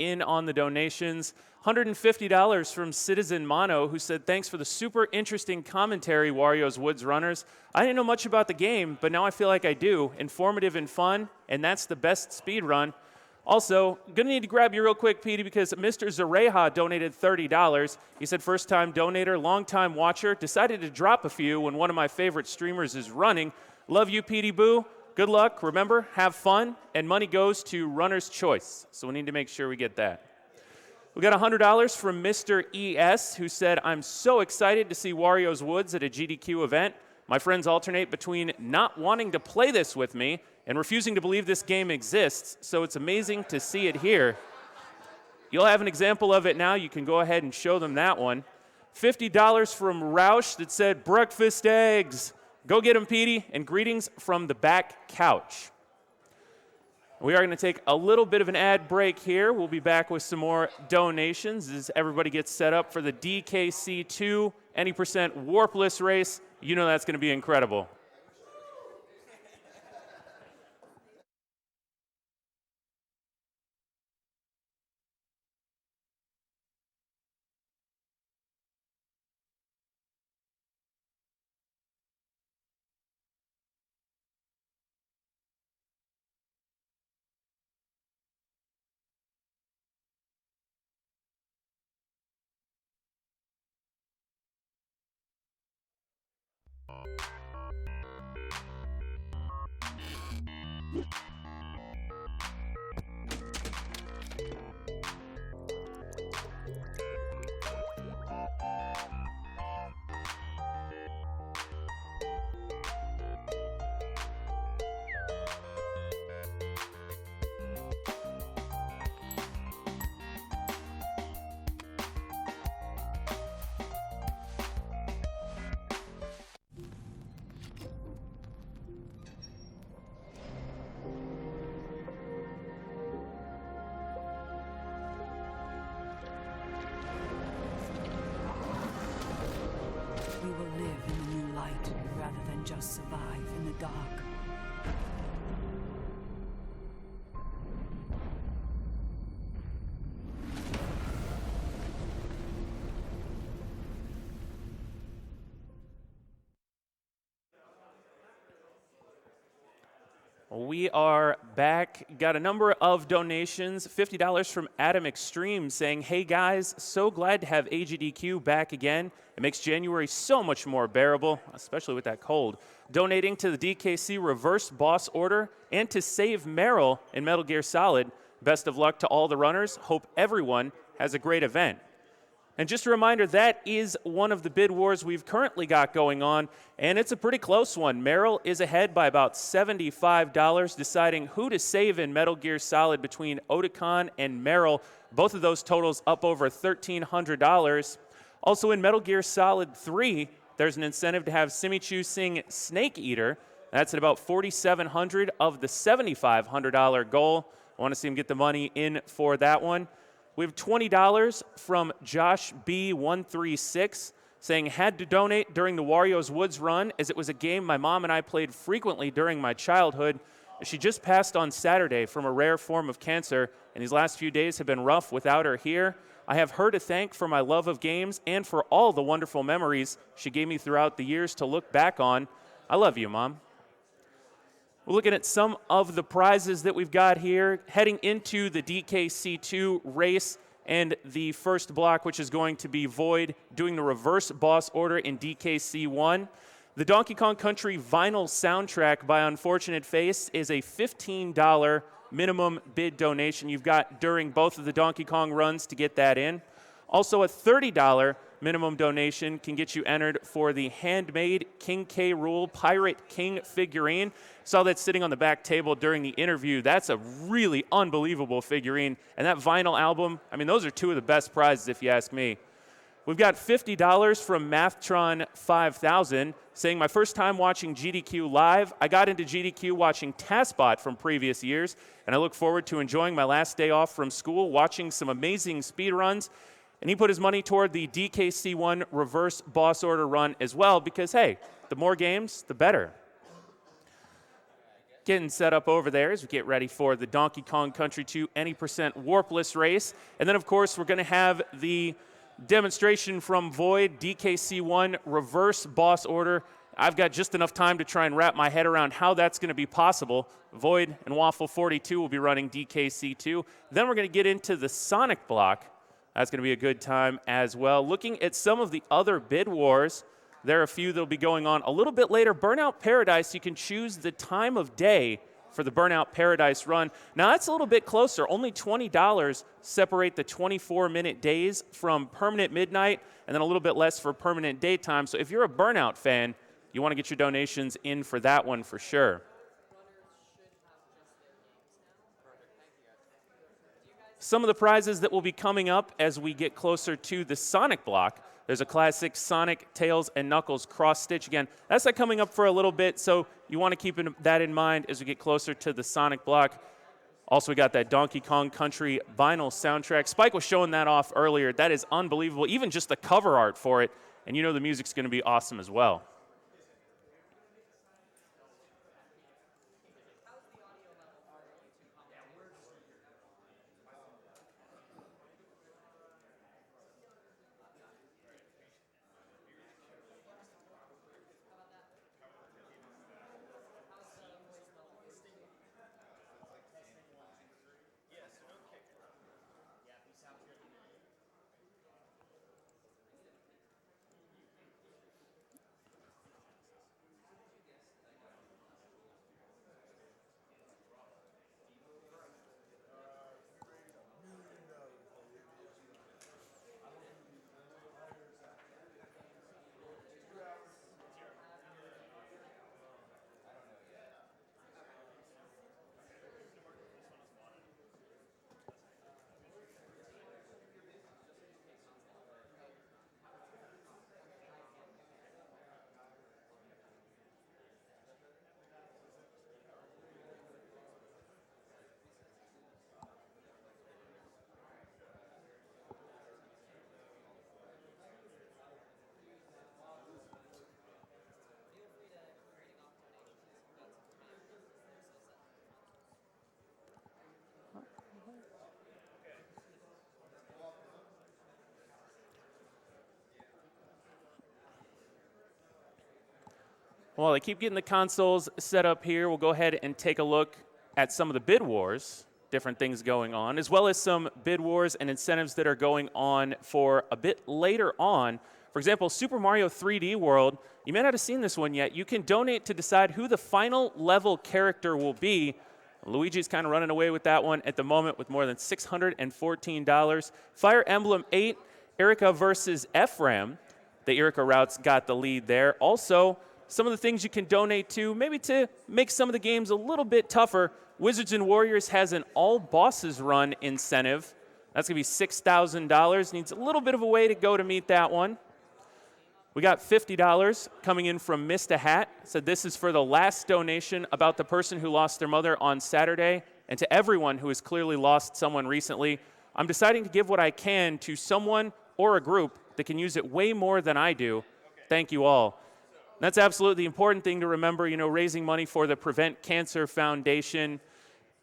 in on the donations. $150 from Citizen Mono, who said, thanks for the super interesting commentary, Wario's Woods runners. I didn't know much about the game, but now I feel like I do. Informative and fun, and that's the best speed run. Also, gonna need to grab you real quick, Petey, because Mr. Zareha donated $30. He said, first-time donator, long-time watcher, decided to drop a few when one of my favorite streamers is running. Love you, Petey Boo. Good luck. Remember, have fun, and money goes to Runner's Choice. So we need to make sure we get that. We got $100 from Mr. ES, who said, I'm so excited to see Wario's Woods at a GDQ event. My friends alternate between not wanting to play this with me and refusing to believe this game exists, so it's amazing to see it here. You'll have an example of it now. You can go ahead and show them that one. $50 from Roush that said, breakfast eggs. Go get them, Petey, and greetings from the back couch. We are going to take a little bit of an ad break here. We'll be back with some more donations as everybody gets set up for the DKC2 any percent warpless race. You know that's going to be incredible. We will live in the new light rather than just survive in the dark. We are back. Got a number of donations. $50 from Adam Extreme saying, hey guys, so glad to have AGDQ back again. It makes January so much more bearable, especially with that cold. Donating to the DKC reverse boss order and to save Meryl in Metal Gear Solid. Best of luck to all the runners. Hope everyone has a great event. And just a reminder, that is one of the bid wars we've currently got going on, and it's a pretty close one. Meryl is ahead by about $75, deciding who to save in Metal Gear Solid between Otakon and Meryl. Both of those totals up over $1,300. Also in Metal Gear Solid 3, there's an incentive to have Simichu sing Snake Eater. That's at about $4,700 of the $7,500 goal. I want to see him get the money in for that one. We have $20 from Josh B136 saying, had to donate during the Wario's Woods run as it was a game my mom and I played frequently during my childhood. She just passed on Saturday from a rare form of cancer, and these last few days have been rough without her here. I have her to thank for my love of games and for all the wonderful memories she gave me throughout the years to look back on. I love you, Mom. We're looking at some of the prizes that we've got here, heading into the DKC2 race and the first block, which is going to be V0oid, doing the reverse boss order in DKC1. The Donkey Kong Country vinyl soundtrack by Unfortunate Face is a $15 minimum bid donation you've got during both of the Donkey Kong runs to get that in. Also, a $30 minimum donation can get you entered for the handmade King K. Rool Pirate King figurine. Saw that sitting on the back table during the interview. That's a really unbelievable figurine. And that vinyl album, I mean, those are two of the best prizes if you ask me. We've got $50 from Mathtron 5000 saying, my first time watching GDQ live. I got into GDQ watching TASBot from previous years, and I look forward to enjoying my last day off from school, watching some amazing speedruns. And he put his money toward the DKC1 reverse boss order run as well because, hey, the more games, the better. getting set up over there as we get ready for the Donkey Kong Country 2 any percent warpless race. And then, of course, we're going to have the demonstration from V0oid, DKC1, reverse boss order. I've got just enough time to try and wrap my head around how that's going to be possible. V0oid and waffle42 will be running DKC2. Then we're going to get into the Sonic block. That's going to be a good time as well. Looking at some of the other bid wars, there are a few that will be going on a little bit later. Burnout Paradise, you can choose the time of day for the Burnout Paradise run. Now, that's a little bit closer. Only $20 separate the 24-minute days from permanent midnight, and then a little bit less for permanent daytime. So if you're a Burnout fan, you want to get your donations in for that one for sure. Some of the prizes that will be coming up as we get closer to the Sonic block. There's a classic Sonic, Tails, and Knuckles cross-stitch. Again, that's not coming up for a little bit, so you want to keep that in mind as we get closer to the Sonic block. Also, we got that Donkey Kong Country vinyl soundtrack. Spike was showing that off earlier. That is unbelievable, even just the cover art for it, and you know the music's going to be awesome as well. Well, I keep getting the consoles set up here. We'll go ahead and take a look at some of the bid wars, different things going on, as well as some bid wars and incentives that are going on for a bit later on. For example, Super Mario 3D World, you may not have seen this one yet. You can donate to decide who the final level character will be. Luigi's kind of running away with that one at the moment with more than $614. Fire Emblem 8, Erica versus Ephraim. The Erica routes got the lead there. Also, some of the things you can donate to, maybe to make some of the games a little bit tougher. Wizards and Warriors has an all bosses run incentive. That's going to be $6,000. Needs a little bit of a way to go to meet that one. We got $50 coming in from Mista Hat. Said this is for the last donation about the person who lost their mother on Saturday, and to everyone who has clearly lost someone recently. I'm deciding to give what I can to someone or a group that can use it way more than I do. Thank you all. That's absolutely the important thing to remember, you know, raising money for the Prevent Cancer Foundation.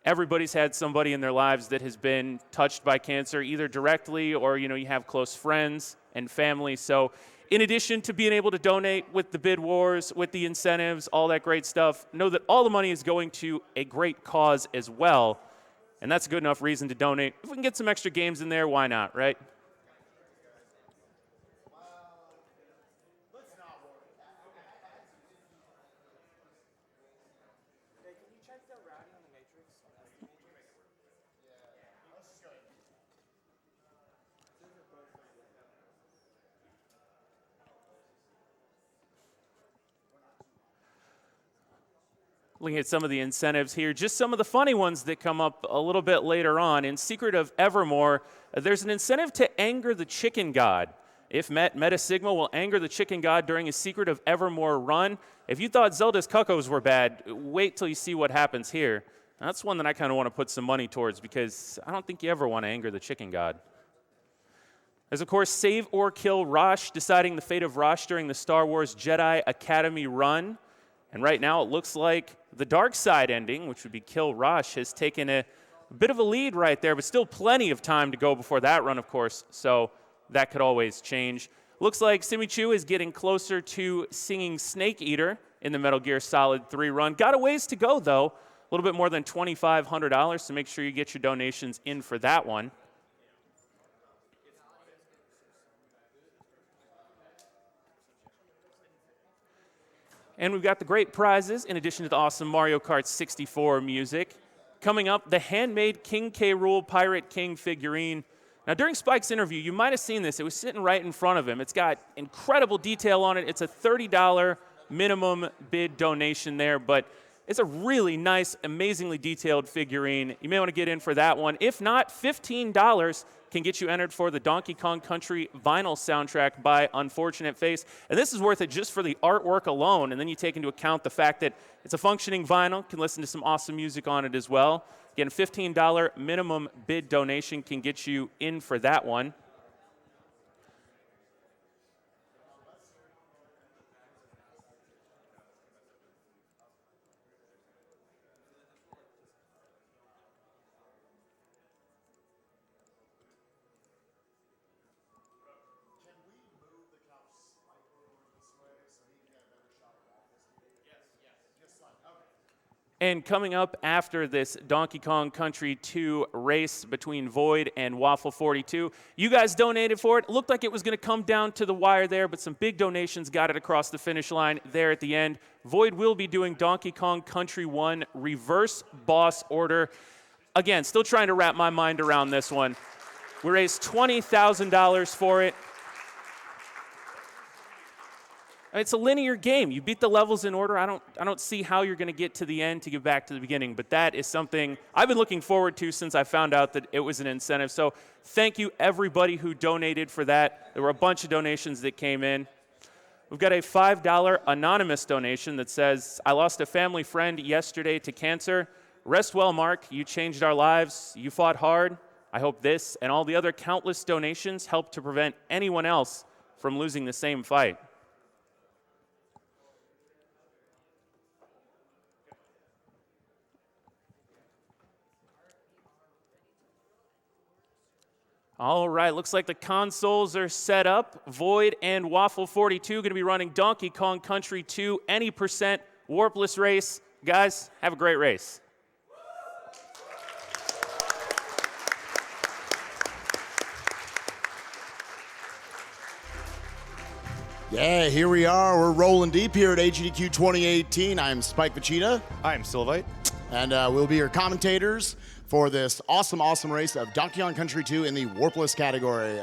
Everybody's had somebody in their lives that has been touched by cancer, either directly or, you know, you have close friends and family. So in addition to being able to donate with the bid wars, with the incentives, all that great stuff, know that all the money is going to a great cause as well. And that's a good enough reason to donate. If we can get some extra games in there, why not, right? Looking at some of the incentives here, just some of the funny ones that come up a little bit later on. In Secret of Evermore, there's an incentive to anger the chicken god. If met, Meta Sigma will anger the chicken god during a Secret of Evermore run. If you thought Zelda's Cuckoos were bad, wait till you see what happens here. That's one that I kind of want to put some money towards because I don't think you ever want to anger the chicken god. There's, of course, Save or Kill Rosh, deciding the fate of Rosh during the Star Wars Jedi Academy run. And right now it looks like The dark side ending, which would be Kill Rush, has taken a bit of a lead right there, but still plenty of time to go before that run, of course, so that could always change. Looks like Simi Chu is getting closer to singing Snake Eater in the Metal Gear Solid 3 run. Got a ways to go, though. A little bit more than $2,500, so make sure you get your donations in for that one. And we've got the great prizes, in addition to the awesome Mario Kart 64 music. Coming up, the handmade King K. Rool Pirate King figurine. Now, during Spike's interview, you might have seen this. It was sitting right in front of him. It's got incredible detail on it. It's a $30 minimum bid donation there, but it's a really nice, amazingly detailed figurine. You may want to get in for that one. If not, $15 can get you entered for the Donkey Kong Country vinyl soundtrack by Unfortunate Face. And this is worth it just for the artwork alone. And then you take into account the fact that it's a functioning vinyl, can listen to some awesome music on it as well. Again, $15 minimum bid donation can get you in for that one. And coming up after this Donkey Kong Country 2 race between V0oid and waffle42, you guys donated for it. It looked like it was going to come down to the wire there, but some big donations got it across the finish line there at the end. V0oid will be doing Donkey Kong Country 1 reverse boss order. Again, still trying to wrap my mind around this one. We raised $20,000 for it. It's a linear game. You beat the levels in order. I don't see how you're going to get to the end to get back to the beginning, but that is something I've been looking forward to since I found out that it was an incentive. So thank you, everybody who donated for that. There were a bunch of donations that came in. We've got a $5 anonymous donation that says, I lost a family friend yesterday to cancer. Rest well, Mark. You changed our lives. You fought hard. I hope this and all the other countless donations help to prevent anyone else from losing the same fight. All right, looks like the consoles are set up. V0oid and waffle42 going to be running Donkey Kong Country 2 any percent warpless race. Guys, have a great race. Yeah, here we are. We're rolling deep here at AGDQ 2018. I'm Spike V0oid. I'm Silvite. And we'll be your commentators for this awesome race of Donkey Kong Country 2 in the warpless category.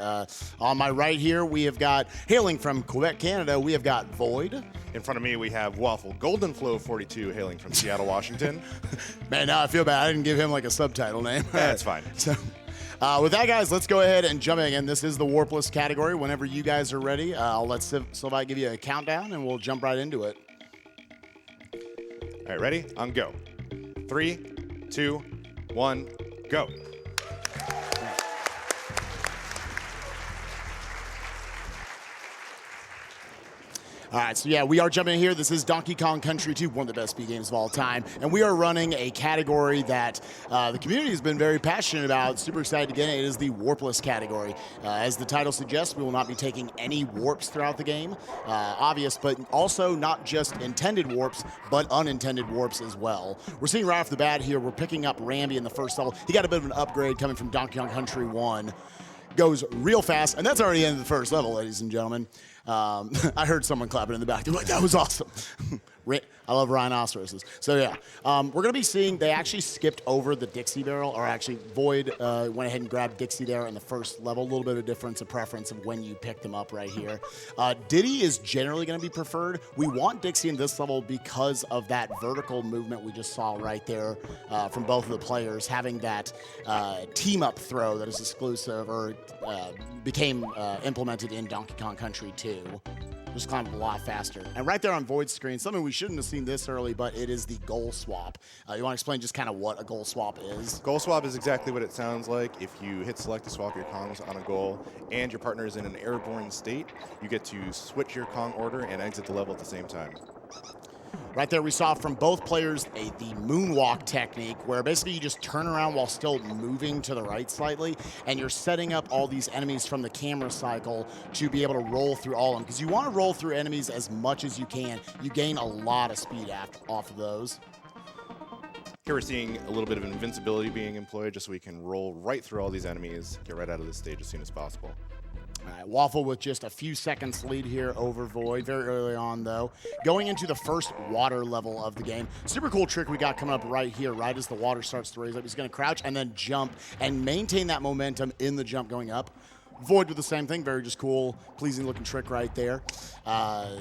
On my right here, we have got, hailing from Quebec, Canada, we have got V0oid. In front of me, we have Waffle Golden Flow 42 hailing from Seattle, Washington. Man, now I feel bad. I didn't give him like a subtitle name. That's fine. So, with that, guys, let's go ahead and jump in. Again, this is the warpless category. Whenever you guys are ready, I'll let Silvite give you a countdown, and we'll jump right into it. All right, ready? On go. 3, 2, 1, go. All right, so yeah, we are jumping in here. This is Donkey Kong Country 2, one of the best speed games of all time. And we are running a category that the community has been very passionate about. Super excited to get it. It is the warpless category. As the title suggests, we will not be taking any warps throughout the game. Obvious, but also not just intended warps, but unintended warps as well. We're seeing right off the bat here, we're picking up Rambi in the first level. He got a bit of an upgrade coming from Donkey Kong Country 1. Goes real fast, and that's already the end of the first level, ladies and gentlemen. I heard someone clapping in the back. They're like, that was awesome. I love rhinoceroses. So yeah, we're going to be seeing, they actually skipped over the Dixie barrel, or actually V0oid went ahead and grabbed Dixie there in the first level. A little bit of difference of preference of when you pick them up right here. Diddy is generally going to be preferred. We want Dixie in this level because of that vertical movement we just saw right there from both of the players, having that team-up throw that is exclusive or became implemented in Donkey Kong Country 2. Just climbed a lot faster. And right there on V0oid's screen, something we shouldn't have seen this early, but it is the goal swap. You want to explain just kind of what a goal swap is? Goal swap is exactly what it sounds like. If you hit select to swap your Kongs on a goal and your partner is in an airborne state, you get to switch your Kong order and exit the level at the same time. Right there we saw from both players the moonwalk technique, where basically you just turn around while still moving to the right slightly, and you're setting up all these enemies from the camera cycle to be able to roll through all of them. Because you want to roll through enemies as much as you can. You gain a lot of speed off of those. Here we're seeing a little bit of invincibility being employed just so we can roll right through all these enemies, get right out of this stage as soon as possible. All right, Waffle with just a few seconds lead here over V0oid, very early on though. Going into the first water level of the game. Super cool trick we got coming up right here, right as the water starts to raise up. He's gonna crouch and then jump and maintain that momentum in the jump going up. V0oid with the same thing, very just cool, pleasing looking trick right there.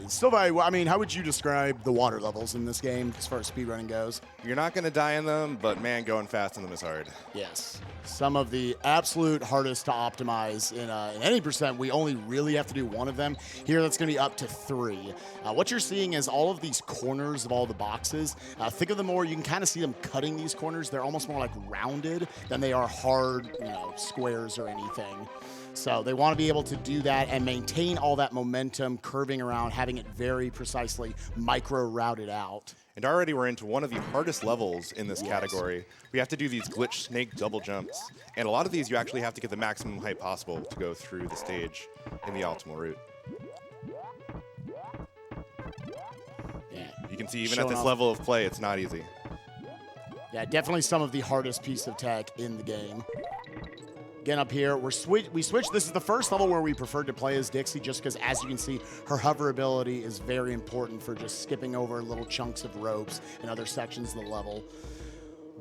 Still very, I mean, how would you describe the water levels in this game as far as speedrunning goes? You're not going to die in them, but man, going fast in them is hard. Yes. Some of the absolute hardest to optimize in any percent. We only really have to do one of them. Here, that's going to be up to 3. What you're seeing is all of these corners of all the boxes. Think of them more, you can kind of see them cutting these corners. They're almost more like rounded than they are hard, squares or anything. So they want to be able to do that and maintain all that momentum, curving around, having it very precisely micro-routed out. And already we're into one of the hardest levels in this category. We have to do these glitch snake double jumps. And a lot of these you actually have to get the maximum height possible to go through the stage in the optimal route. Yeah. You can see even at this level of play, it's not easy. Yeah, definitely some of the hardest piece of tech in the game. Again, up here, we switched. This is the first level where we preferred to play as Dixie, just because, as you can see, her hover ability is very important for just skipping over little chunks of ropes and other sections of the level.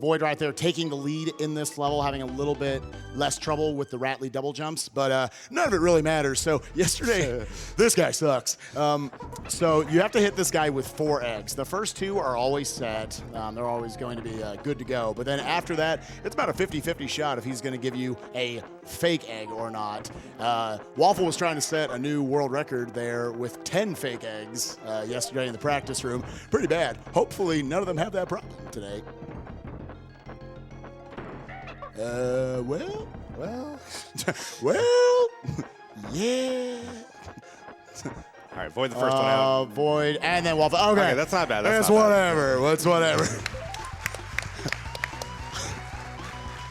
V0oid right there taking the lead in this level, having a little bit less trouble with the Rattly double jumps, but none of it really matters. So yesterday, this guy sucks. So you have to hit this guy with 4 eggs. The first 2 are always set. They're always going to be good to go. But then after that, it's about a 50-50 shot if he's going to give you a fake egg or not. Waffle was trying to set a new world record there with 10 fake eggs yesterday in the practice room. Pretty bad. Hopefully none of them have that problem today. Well, yeah. All right, V0oid the first one out. V0oid, and then Waffle. Okay, that's not bad. That's whatever. What's whatever.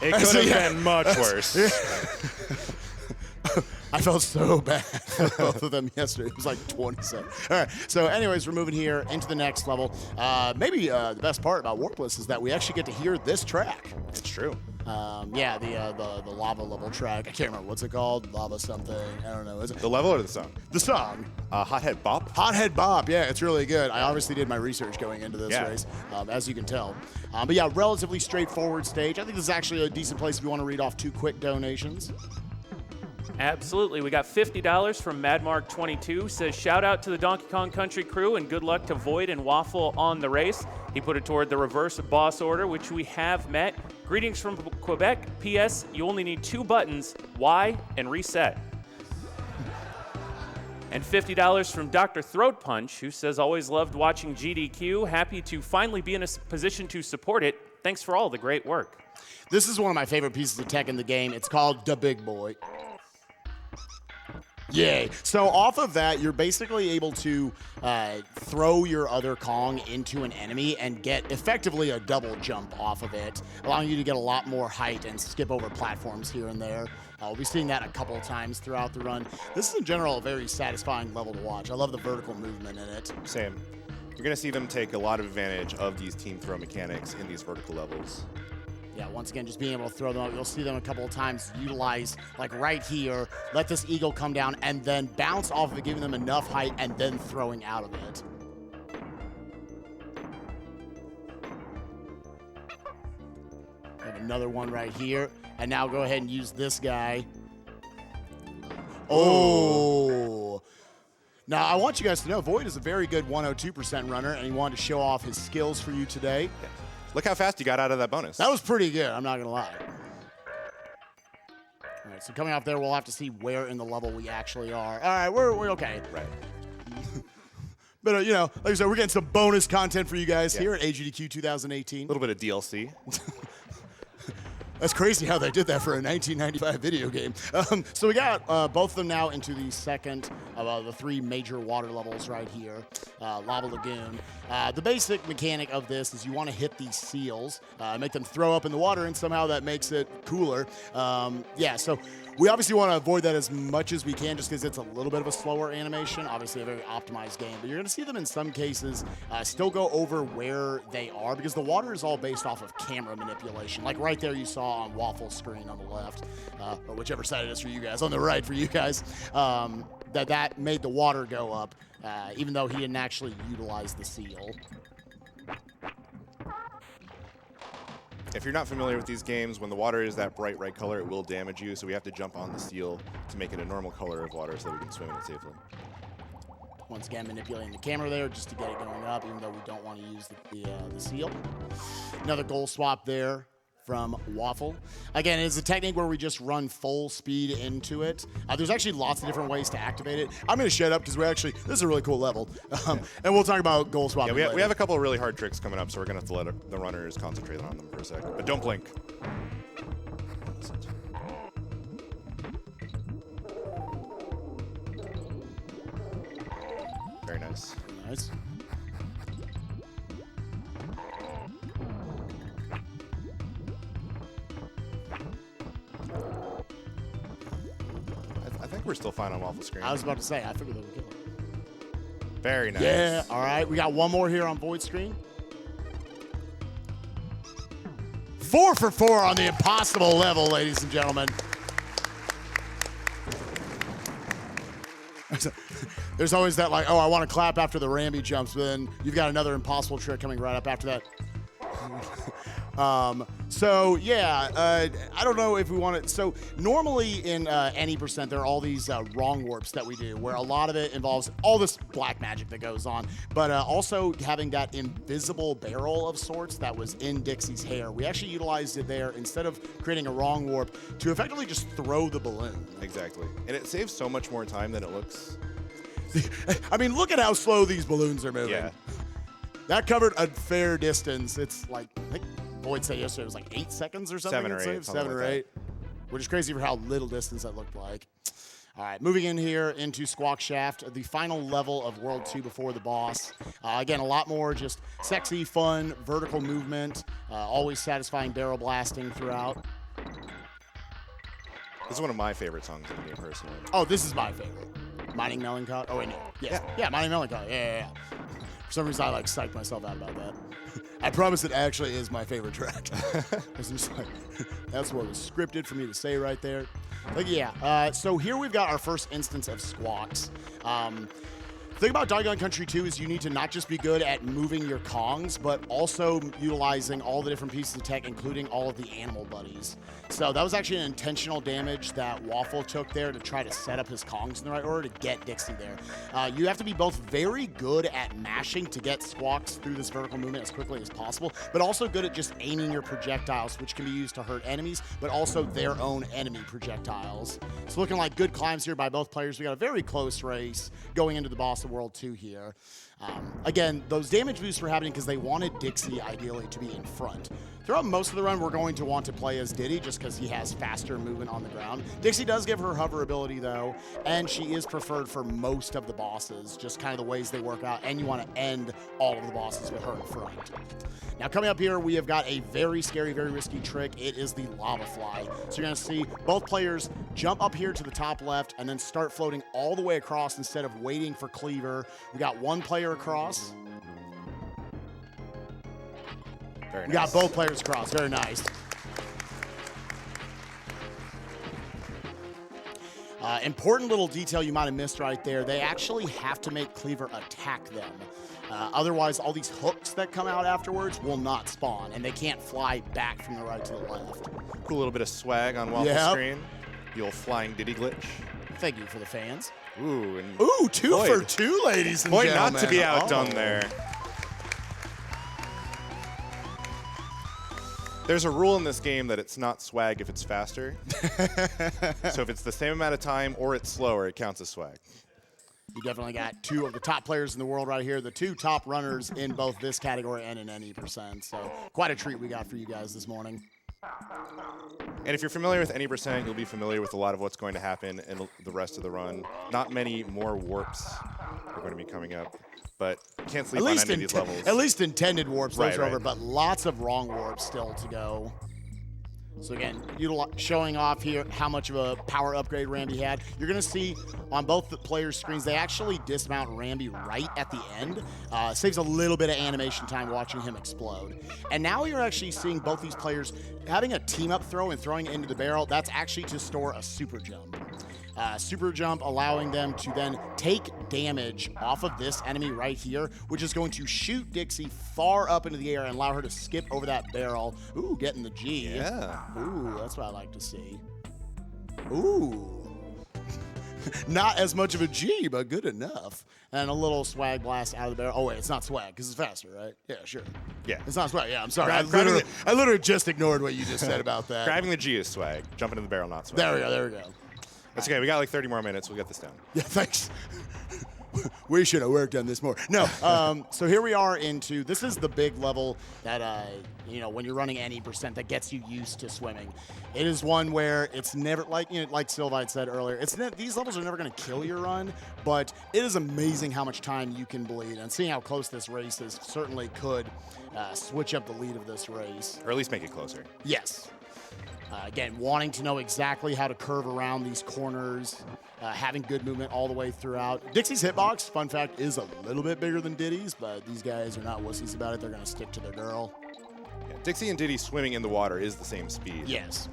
It could have been much worse. I felt so bad for both of them yesterday. It was like 27. All right, so anyways, we're moving here into the next level. Maybe the best part about Warpless is that we actually get to hear this track. It's true. Yeah, the lava level track. I can't remember what's it called. Lava something. I don't know. Is it The level or the song? the song? Hothead Bop. Hothead Bop. Yeah, it's really good. I obviously did my research going into this race, as you can tell. But yeah, relatively straightforward stage. I think this is actually a decent place if you want to read off 2 quick donations. Absolutely. We got $50 from MadMark22. Says, shout out to the Donkey Kong Country crew and good luck to V0oid and Waffle on the race. He put it toward the reverse boss order, which we have met. Greetings from Quebec. P.S. You only need 2 buttons, Y and reset. And $50 from Dr. Throat Punch, who says, always loved watching GDQ. Happy to finally be in a position to support it. Thanks for all the great work. This is one of my favorite pieces of tech in the game. It's called the Big Boy. Yay. So off of that, you're basically able to throw your other Kong into an enemy and get effectively a double jump off of it, allowing you to get a lot more height and skip over platforms here and there. We'll be seeing that a couple of times throughout the run. This is in general a very satisfying level to watch. I love the vertical movement in it. Same. You're going to see them take a lot of advantage of these team throw mechanics in these vertical levels. Yeah, once again, just being able to throw them out. You'll see them a couple of times utilize, like right here, let this eagle come down and then bounce off of it, giving them enough height and then throwing out of it. We have another one right here. And now go ahead and use this guy. Oh. Now, I want you guys to know, V0oid is a very good 102% runner, and he wanted to show off his skills for you today. Yeah. Look how fast you got out of that bonus. That was pretty good, I'm not going to lie. All right, so coming off there, we'll have to see where in the level we actually are. All right, we're okay. Right. But, like I said, we're getting some bonus content for you guys here at AGDQ 2018. A little bit of DLC. That's crazy how they did that for a 1995 video game. So we got both of them now into the second of the 3 major water levels right here, Lava Lagoon. The basic mechanic of this is you want to hit these seals, make them throw up in the water, and somehow that makes it cooler. Yeah, so we obviously want to avoid that as much as we can just because it's a little bit of a slower animation, obviously a very optimized game. But you're going to see them in some cases still go over where they are because the water is all based off of camera manipulation. Like right there you saw on Waffle screen on the left, or whichever side it is for you guys, on the right for you guys, that made the water go up, even though he didn't actually utilize the seal. If you're not familiar with these games, when the water is that bright red color, it will damage you, so we have to jump on the seal to make it a normal color of water so that we can swim in it safely. Once again, manipulating the camera there just to get it going up, even though we don't want to use the seal. Another goal swap there from Waffle. Again, it is a technique where we just run full speed into it. There's actually lots of different ways to activate it. I'm going to shut up because this is a really cool level. And we'll talk about goal swapping Yeah, later. we have a couple of really hard tricks coming up, so we're going to have to let the runners concentrate on them for a second. But don't blink. Very nice. Nice. I think we're still fine on Waffle screen. I was about to say, I figured they would kill it. Very nice. Yeah, all right. We got one more here on V0oid screen. 4 for 4 on the impossible level, ladies and gentlemen. There's always that like, oh, I want to clap after the Ramby jumps, but then you've got another impossible trick coming right up after that. So yeah, I don't know if we want to. So normally in any percent, there are all these wrong warps that we do, where a lot of it involves all this black magic that goes on, but also having that invisible barrel of sorts that was in Dixie's hair. We actually utilized it there instead of creating a wrong warp to effectively just throw the balloon. Exactly. And it saves so much more time than it looks. I mean, look at how slow these balloons are moving. Yeah. That covered a fair distance. It's like, I think V0oid said yesterday it was like 8 seconds or something. 7 or 8. 7 or 8. Which is crazy for how little distance that looked like. All right, moving in here into Squawk Shaft, the final level of World 2 before the boss. Again, a lot more just sexy, fun, vertical movement, always satisfying barrel blasting throughout. This is one of my favorite songs in the game, personally. Oh, this is my favorite. Mining Melancholy. Oh, wait, no. Yes. Yeah, Mining Melancholy. Yeah. For some reason, I like psyched myself out about that. I promise it actually is my favorite track. I'm just like, that's what was scripted for me to say right there. But yeah, so here we've got our first instance of squawks. The thing about Doggone Country 2 is you need to not just be good at moving your Kongs, but also utilizing all the different pieces of tech, including all of the animal buddies. So that was actually an intentional damage that Waffle took there to try to set up his Kongs in the right order to get Dixie there. You have to be both very good at mashing to get squawks through this vertical movement as quickly as possible, but also good at just aiming your projectiles, which can be used to hurt enemies, but also their own enemy projectiles. So looking like good climbs here by both players. We got a very close race going into the boss of World 2 here. Again, those damage boosts were happening because they wanted Dixie ideally to be in front. Throughout most of the run, we're going to want to play as Diddy just because he has faster movement on the ground. Dixie does give her hover ability though, and she is preferred for most of the bosses, just kind of the ways they work out, and you want to end all of the bosses with her in front. Now coming up here, we have got a very scary, very risky trick. It is the lava fly. So you're gonna see both players jump up here to the top left and then start floating all the way across instead of waiting for cleaver. We got one player across. Very nice. We got both players across. Very nice. Important little detail you might have missed right there. They actually have to make Cleaver attack them. Otherwise, all these hooks that come out afterwards will not spawn, and they can't fly back from the right to the left. Cool little bit of swag on Waffle screen. The old flying Diddy glitch. Thank you for the fans. Ooh, and Ooh, 2 V0oid. for 2, ladies and V0oid gentlemen. not to be outdone there. There's a rule in this game that it's not swag if it's faster. So if it's the same amount of time or it's slower, it counts as swag. You definitely got 2 of the top players in the world right here, the 2 top runners in both this category and in any percent. So quite a treat we got for you guys this morning. And if you're familiar with any percent, you'll be familiar with a lot of what's going to happen in the rest of the run. Not many more warps are going to be coming up, but can't sleep on any of these levels. At least intended warps, those Right, are over, right. but lots of wrong warps still to go. So again, showing off here how much of a power upgrade Rambi had. You're going to see on both the players' screens, they actually dismount Rambi right at the end. Saves a little bit of animation time watching him explode. And now you're actually seeing both these players having a team-up throw and throwing it into the barrel. That's actually to store a super jump. Super jump allowing them to then take damage off of this enemy right here, which is going to shoot Dixie far up into the air and allow her to skip over that barrel. Ooh, getting the G. Yeah. Ooh, that's what I like to see. Ooh. Not as much of a G, but good enough. And a little swag blast out of the barrel. Oh, wait, it's not swag because it's faster, right? Yeah, sure. Yeah. It's not swag. Yeah, I'm sorry. Grabbing I literally just ignored what you just said about that. Grabbing the G is swag. Jumping in the barrel, not swag. There we go, there we go. That's okay. We got like 30 more minutes. We'll get this down. Yeah, thanks. We should have worked on this more. No, so here we are into, this is the big level that, you know, when you're running any percent that gets you used to swimming. It is one where it's never, like, you know, like V0oid said earlier, these levels are never going to kill your run, but it is amazing how much time you can bleed. And seeing how close this race is certainly could switch up the lead of this race. Or at least make it closer. Yes. Again, wanting to know exactly how to curve around these corners, having good movement all the way throughout. Dixie's hitbox, fun fact, is a little bit bigger than Diddy's, but these guys are not wussies about it. They're going to stick to their girl. Yeah, Dixie and Diddy swimming in the water is the same speed. Yes.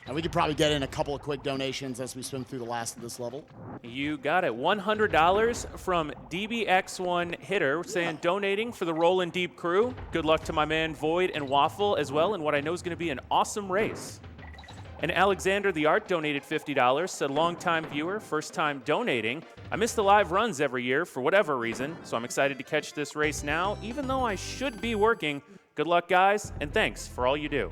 And we could probably get in a couple of quick donations as we swim through the last of this level. You got it. $100 from DBX1 Hitter saying donating for the Rollin' Deep crew. Good luck to my man V0oid and Waffle as well in what I know is going to be an awesome race. And Alexander the Art donated $50, said longtime viewer, first time donating. I miss the live runs every year for whatever reason, so I'm excited to catch this race now, even though I should be working. Good luck, guys, and thanks for all you do.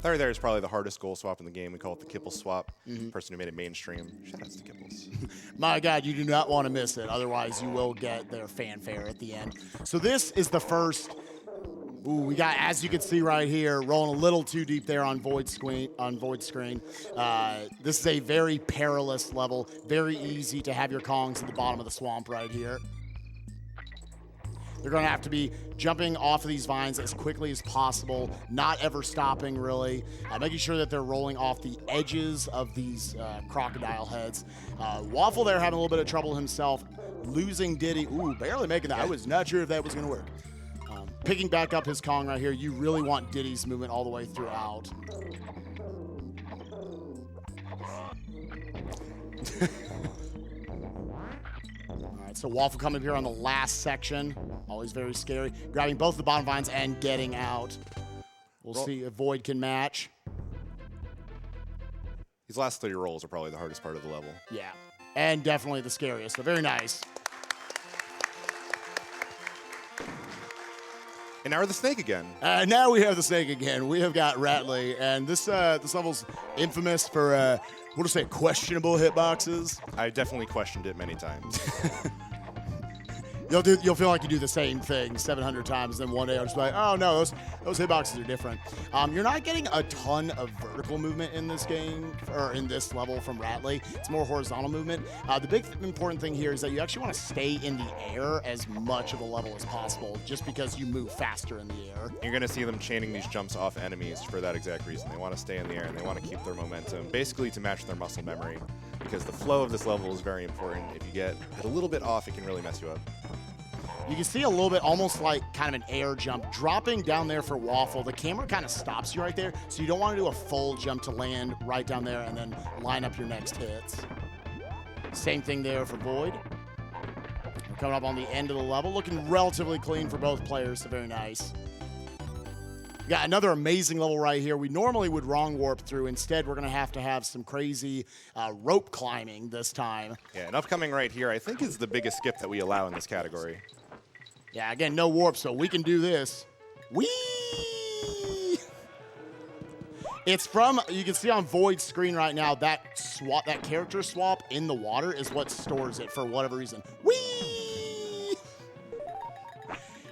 Third there is probably the hardest goal swap in the game. We call it the Kipple swap. Person who made it mainstream. Shout outs to Kipples. My God, you do not want to miss it. Otherwise, you will get their fanfare at the end. So this is the first. Ooh, we got, as you can see right here, rolling a little too deep there on V0oid screen. This is a very perilous level. Very easy to have your Kongs at the bottom of the swamp right here. They're going to have to be jumping off of these vines as quickly as possible, not ever stopping, really. Making sure that they're rolling off the edges of these crocodile heads. Waffle there having a little bit of trouble himself, losing Diddy. Ooh, barely making that. I was not sure if that was going to work. Picking back up his Kong right here, you really want Diddy's movement all the way throughout. So Waffle coming here on the last section. Always very scary. Grabbing both the bottom vines and getting out. We'll see if V0oid can match. These last 30 rolls are probably the hardest part of the level. Yeah, and definitely the scariest. So very nice. And now we're the snake again. Now we have the snake again. We have got Ratley, and this level's infamous for what to say, questionable hitboxes. I definitely questioned it many times. You'll feel like you do the same thing 700 times, then one day I'll just be like, oh no, those hitboxes are different. You're not getting a ton of vertical movement in this game, or in this level from Ratley. It's more horizontal movement. The big important thing here is that you actually want to stay in the air as much of the level as possible, just because you move faster in the air. You're going to see them chaining these jumps off enemies for that exact reason. They want to stay in the air and they want to keep their momentum, basically to match their muscle memory, because the flow of this level is very important. If you get it a little bit off, it can really mess you up. You can see a little bit, almost like kind of an air jump, dropping down there for Waffle. The camera kind of stops you right there, so you don't want to do a full jump to land right down there and then line up your next hits. Same thing there for V0oid. We're coming up on the end of the level, looking relatively clean for both players, so very nice. We got another amazing level right here. We normally would wrong warp through. Instead, we're going to have some crazy rope climbing this time. Yeah, and upcoming right here, I think is the biggest skip that we allow in this category. Yeah, again, no warp, so we can do this. Whee! It's from, you can see on V0oid's screen right now, that character swap in the water is what stores it for whatever reason. Whee!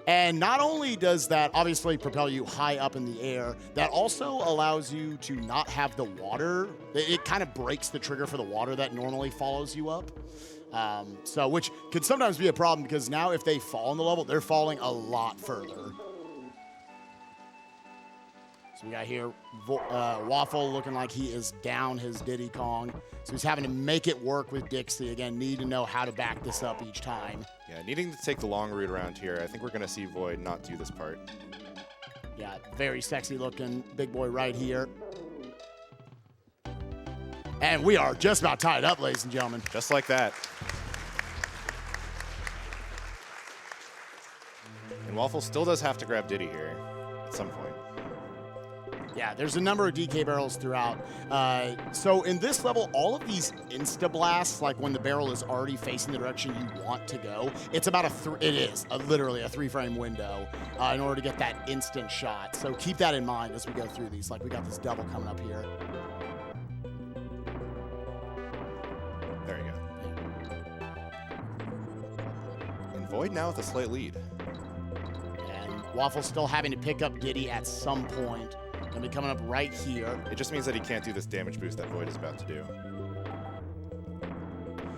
And not only does that obviously propel you high up in the air, that also allows you to not have the water. It kind of breaks the trigger for the water that normally follows you up. So which could sometimes be a problem because now if they fall in the level, they're falling a lot further. So we got here Waffle looking like he is down his Diddy Kong. So he's having to make it work with Dixie. Again, need to know how to back this up each time. Yeah, needing to take the long route around here. I think we're going to see V0oid not do this part. Yeah, very sexy looking big boy right here. And we are just about tied up, ladies and gentlemen. Just like that. And Waffle still does have to grab Diddy here at some point. Yeah, there's a number of DK barrels throughout. So in this level, all of these insta-blasts, like when the barrel is already facing the direction you want to go, it's about literally a 3-frame window in order to get that instant shot. So keep that in mind as we go through these. Like we got this double coming up here. There you go. And V0oid now with a slight lead. And Waffle's still having to pick up Diddy at some point. Gonna be coming up right here. It just means that he can't do this damage boost that V0oid is about to do.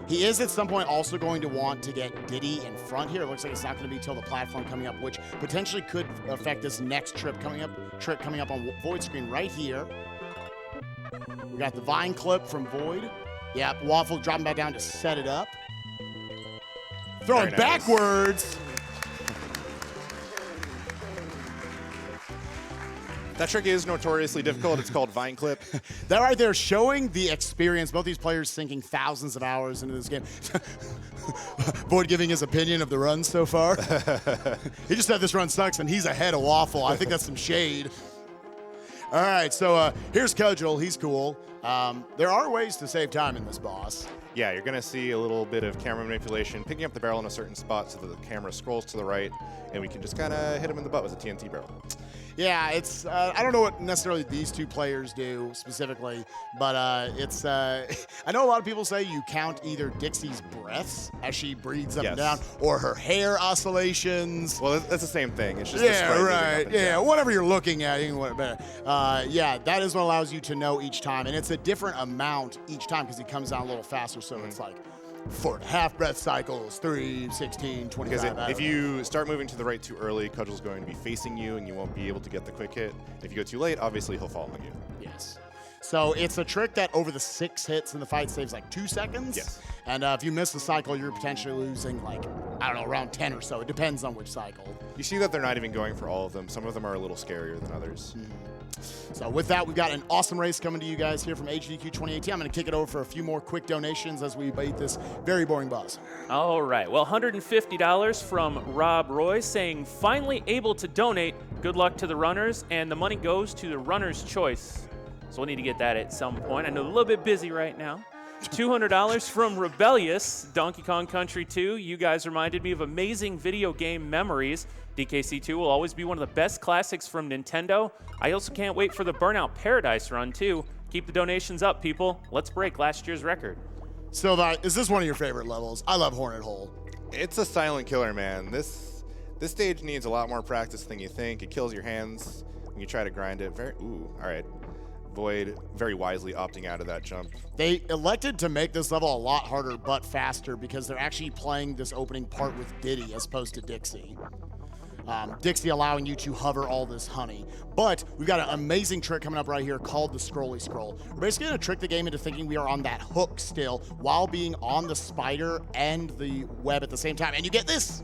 He is at some point also going to want to get Diddy in front here. It looks like it's not going to be till the platform coming up, which potentially could affect this next trip coming up on V0oid's screen right here. We got the vine clip from V0oid. Yep, Waffle dropping back down to set it up. Throwing Very nice. backwards. That trick is notoriously difficult. It's called Vine Clip. That right there showing the experience, both these players sinking thousands of hours into this game. V0oid giving his opinion of the run so far. He just said this run sucks and he's ahead of Waffle. I think that's some shade. All right, so here's Cudgel. He's cool. There are ways to save time in this boss. Yeah, you're going to see a little bit of camera manipulation, picking up the barrel in a certain spot so that the camera scrolls to the right, and we can just kind of hit him in the butt with a TNT barrel. Yeah, it's I don't know what necessarily these two players do specifically, but it's I know a lot of people say you count either Dixie's breaths as she breathes up and down, or her hair oscillations. Well, that's the same thing. It's just the sprite moving up and down. Whatever you're looking at, you can better. Yeah, that is what allows you to know each time, and it's a different amount each time because he comes down a little faster. So it's like 4.5 breath cycles, 3, 16, 25. Because if you start moving to the right too early, Cudgel's going to be facing you and you won't be able to get the quick hit. If you go too late, obviously he'll fall on you. Yes. So it's a trick that over the 6 hits in the fight saves like 2 seconds. Yes. And if you miss the cycle, you're potentially losing like, I don't know, around 10 or so. It depends on which cycle. You see that they're not even going for all of them. Some of them are a little scarier than others. So with that, we've got an awesome race coming to you guys here from AGDQ 2018. I'm going to kick it over for a few more quick donations as we beat this very boring boss. All right. Well, $150 from Rob Roy saying, finally able to donate. Good luck to the runners. And the money goes to the runner's choice. So we'll need to get that at some point. I know a little bit busy right now. $200 from Rebellious, Donkey Kong Country 2. You guys reminded me of amazing video game memories. DKC2 will always be one of the best classics from Nintendo. I also can't wait for the Burnout Paradise run, too. Keep the donations up, people. Let's break last year's record. So is this one of your favorite levels? I love Hornet Hole. It's a silent killer, man. This stage needs a lot more practice than you think. It kills your hands when you try to grind it. All right. V0oid very wisely opting out of that jump. They elected to make this level a lot harder but faster because they're actually playing this opening part with Diddy as opposed to Dixie. Dixie allowing you to hover all this honey. But we've got an amazing trick coming up right here called the Scrolly Scroll. We're basically going to trick the game into thinking we are on that hook still while being on the spider and the web at the same time. And you get this.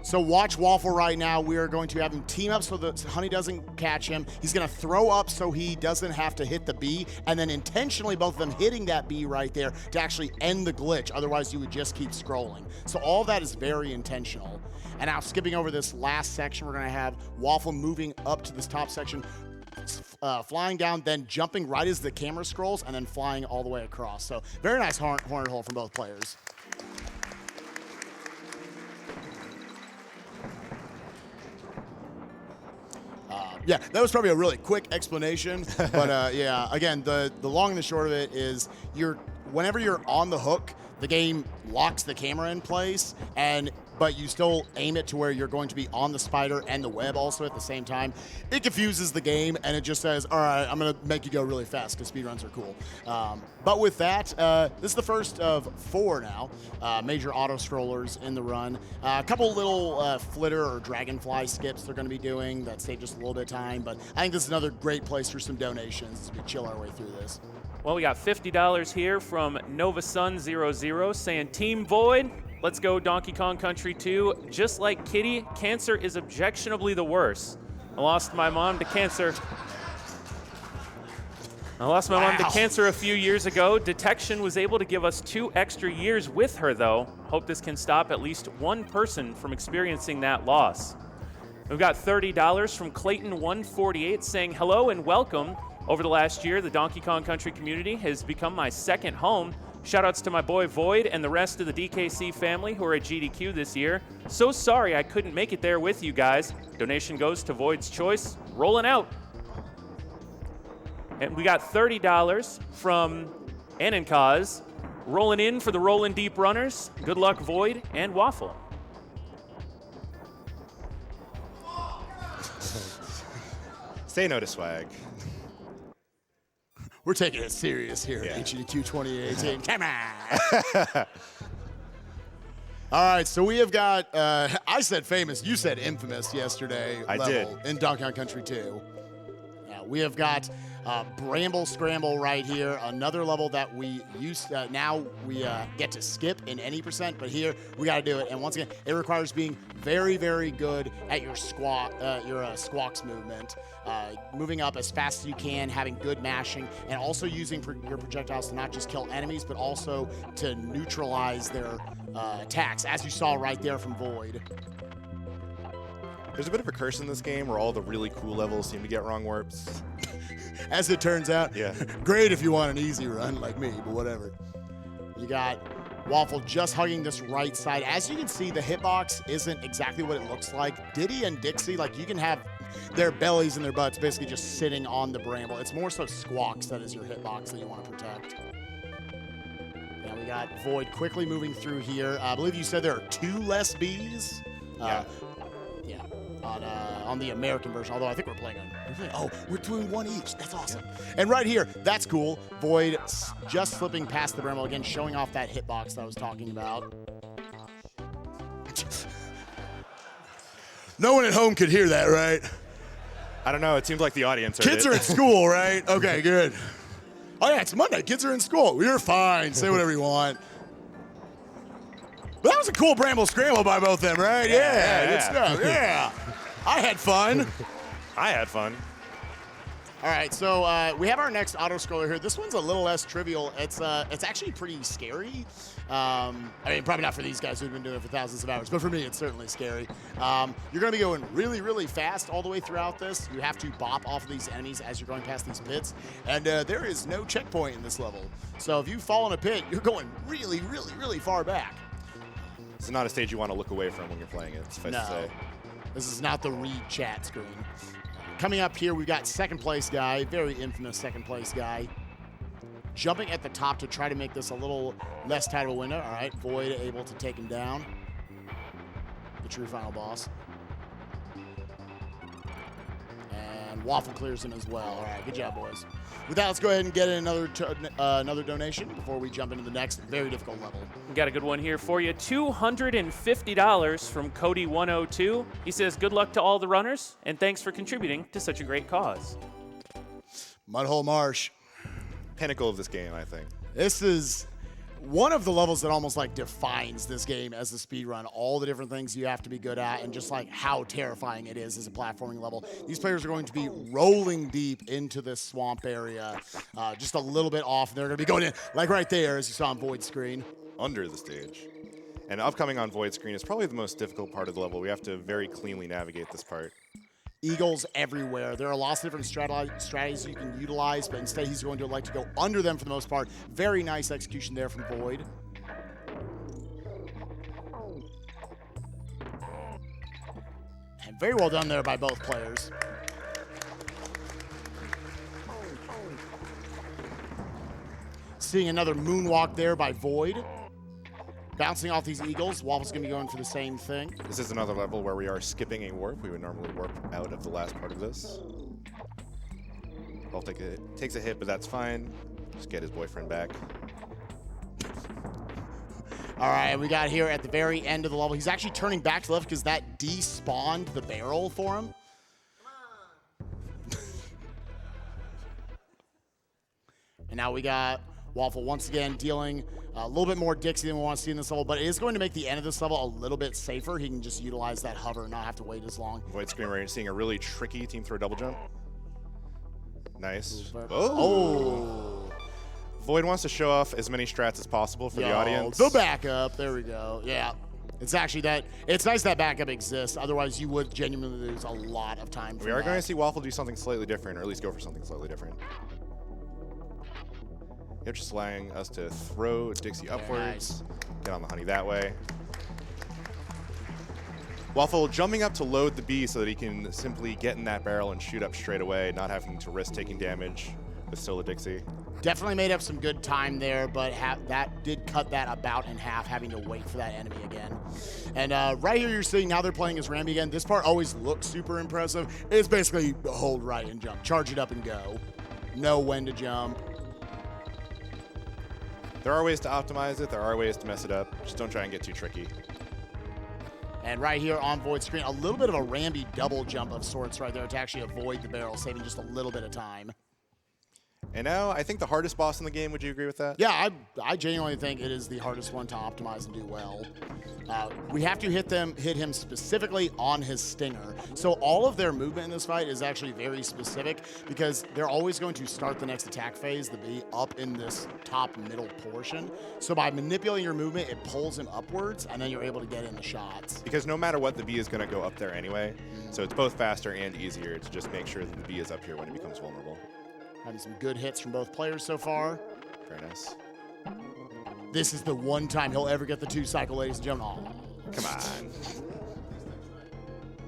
So watch Waffle right now. We are going to have him team up so that honey doesn't catch him. He's going to throw up so he doesn't have to hit the bee, and then intentionally both of them hitting that bee right there to actually end the glitch. Otherwise, you would just keep scrolling. So all that is very intentional. And now skipping over this last section, we're going to have Waffle moving up to this top section, flying down, then jumping right as the camera scrolls, and then flying all the way across. So very nice Hornet Hole from both players. Yeah, that was probably a really quick explanation, but yeah, again, the long and the short of it is whenever you're on the hook, the game locks the camera in place, and but you still aim it to where you're going to be on the spider and the web also at the same time, it confuses the game, and it just says, all right, I'm going to make you go really fast because speedruns are cool. But with that, this is the first of 4 now, major auto-scrollers in the run. A couple little flitter or dragonfly skips they're going to be doing that save just a little bit of time, but I think this is another great place for some donations as we chill our way through this. Well, we got $50 here from NovaSun00 saying, Team Void, let's go Donkey Kong Country 2. Just like Kitty, cancer is objectionably the worst. I lost my mom to cancer. A few years ago. Detection was able to give us 2 extra years with her, though. Hope this can stop at least one person from experiencing that loss. We've got $30 from Clayton148 saying, hello and welcome. Over the last year, the Donkey Kong Country community has become my second home. Shoutouts to my boy V0oid and the rest of the DKC family who are at GDQ this year. So sorry I couldn't make it there with you guys. Donation goes to V0oid's choice. Rolling out. And we got $30 from Anankaz. Rolling in for the Rollin' Deep Runners. Good luck, V0oid and Waffle. Say no to swag. We're taking it serious here at AGDQ 2018. Come on. All right, so we have got, I said famous, you said infamous yesterday. I did. In Donkey Kong Country 2. We have got Bramble Scramble right here, another level that we used, now we get to skip in any %, but here we got to do it. And once again, it requires being very, very good at your squawks movement, moving up as fast as you can, having good mashing, and also using your projectiles to not just kill enemies, but also to neutralize their attacks, as you saw right there from V0oid. There's a bit of a curse in this game where all the really cool levels seem to get wrong warps. As it turns out, Yeah. Great if you want an easy run like me, but whatever. You got Waffle just hugging this right side. As you can see, the hitbox isn't exactly what it looks like. Diddy and Dixie, like you can have their bellies and their butts basically just sitting on the bramble. It's more so Squawks that is your hitbox that you want to protect. Now we got V0oid quickly moving through here. I believe you said there are 2 less bees. Yeah. On the American version, although I think we're playing on. Oh, we're doing 1 each. That's awesome. And right here, that's cool. V0oid just slipping past the bramble again, showing off that hitbox that I was talking about. No one at home could hear that, right? I don't know. It seems like the audience heard Kids it. are at school, right? Okay, good. Oh yeah, it's Monday. Kids are in school. You're fine. Say whatever you want. But that was a cool Bramble Scramble by both of them, right? Yeah, good stuff. Yeah. I had fun. I had fun. All right, so we have our next auto-scroller here. This one's a little less trivial. It's actually pretty scary. I mean, probably not for these guys who've been doing it for thousands of hours, but for me, it's certainly scary. You're going to be going really, really fast all the way throughout this. You have to bop off of these enemies as you're going past these pits, and there is no checkpoint in this level. So if you fall in a pit, you're going really, really, really far back. This is not a stage you want to look away from when you're playing it, suffice to say. This is not the read chat screen. Coming up here, we've got second place guy, very infamous second place guy. Jumping at the top to try to make this a little less tight of a window. All right, V0oid able to take him down. The true final boss. And Waffle clears him as well. All right, good job, boys. With that, let's go ahead and get in another donation before we jump into the next very difficult level. We got a good one here for you. $250 from Cody102. He says, good luck to all the runners, and thanks for contributing to such a great cause. Mudhole Marsh. Pinnacle of this game, I think. This is one of the levels that almost like defines this game as a speed run. All the different things you have to be good at, and just like how terrifying it is as a platforming level. These players are going to be rolling deep into this swamp area, just a little bit off. They're going to be going in, like right there, as you saw on V0oid's screen. Under the stage. And upcoming on V0oid's screen is probably the most difficult part of the level. We have to very cleanly navigate this part. Eagles everywhere. There are lots of different strategies you can utilize, but instead he's going to like to go under them for the most part. Very nice execution there from V0oid. And very well done there by both players. Seeing another moonwalk there by V0oid. Bouncing off these eagles, Waffle's going to be going for the same thing. This is another level where we are skipping a warp. We would normally warp out of the last part of this. Waffle takes a hit, but that's fine. Just get his boyfriend back. All right, we got here at the very end of the level. He's actually turning back to left because that despawned the barrel for him. And now we got Waffle once again dealing a little bit more Dixie than we want to see in this level, but it is going to make the end of this level a little bit safer. He can just utilize that hover and not have to wait as long. Void screen where you're seeing a really tricky team throw double jump. Nice. Oh. Void wants to show off as many strats as possible for the audience. The backup. There we go. Yeah. It's actually that. It's nice that backup exists. Otherwise, you would genuinely lose a lot of time. We are going to see Waffle do something slightly different, or at least go for something slightly different. Yep, just allowing us to throw Dixie upwards. Nice. Get on the honey that way. Waffle jumping up to load the B so that he can simply get in that barrel and shoot up straight away, not having to risk taking damage with Solo Dixie. Definitely made up some good time there, but that did cut that about in half, having to wait for that enemy again. And right here you're seeing now they're playing as Rambi again. This part always looks super impressive. It's basically hold right and jump. Charge it up and go. Know when to jump. There are ways to optimize it. There are ways to mess it up. Just don't try and get too tricky. And right here on Void screen, a little bit of a Rambi double jump of sorts right there to actually avoid the barrel, saving just a little bit of time. And now, I think the hardest boss in the game, would you agree with that? Yeah, I genuinely think it is the hardest one to optimize and do well. We have to hit him specifically on his stinger. So all of their movement in this fight is actually very specific because they're always going to start the next attack phase, the B, up in this top middle portion. So by manipulating your movement, it pulls him upwards, and then you're able to get in the shots. Because no matter what, the B is going to go up there anyway. So it's both faster and easier to just make sure that the B is up here when it becomes vulnerable. Having some good hits from both players so far. Very nice. This is the one time he'll ever get the 2-cycle, ladies and gentlemen. Oh. Come on.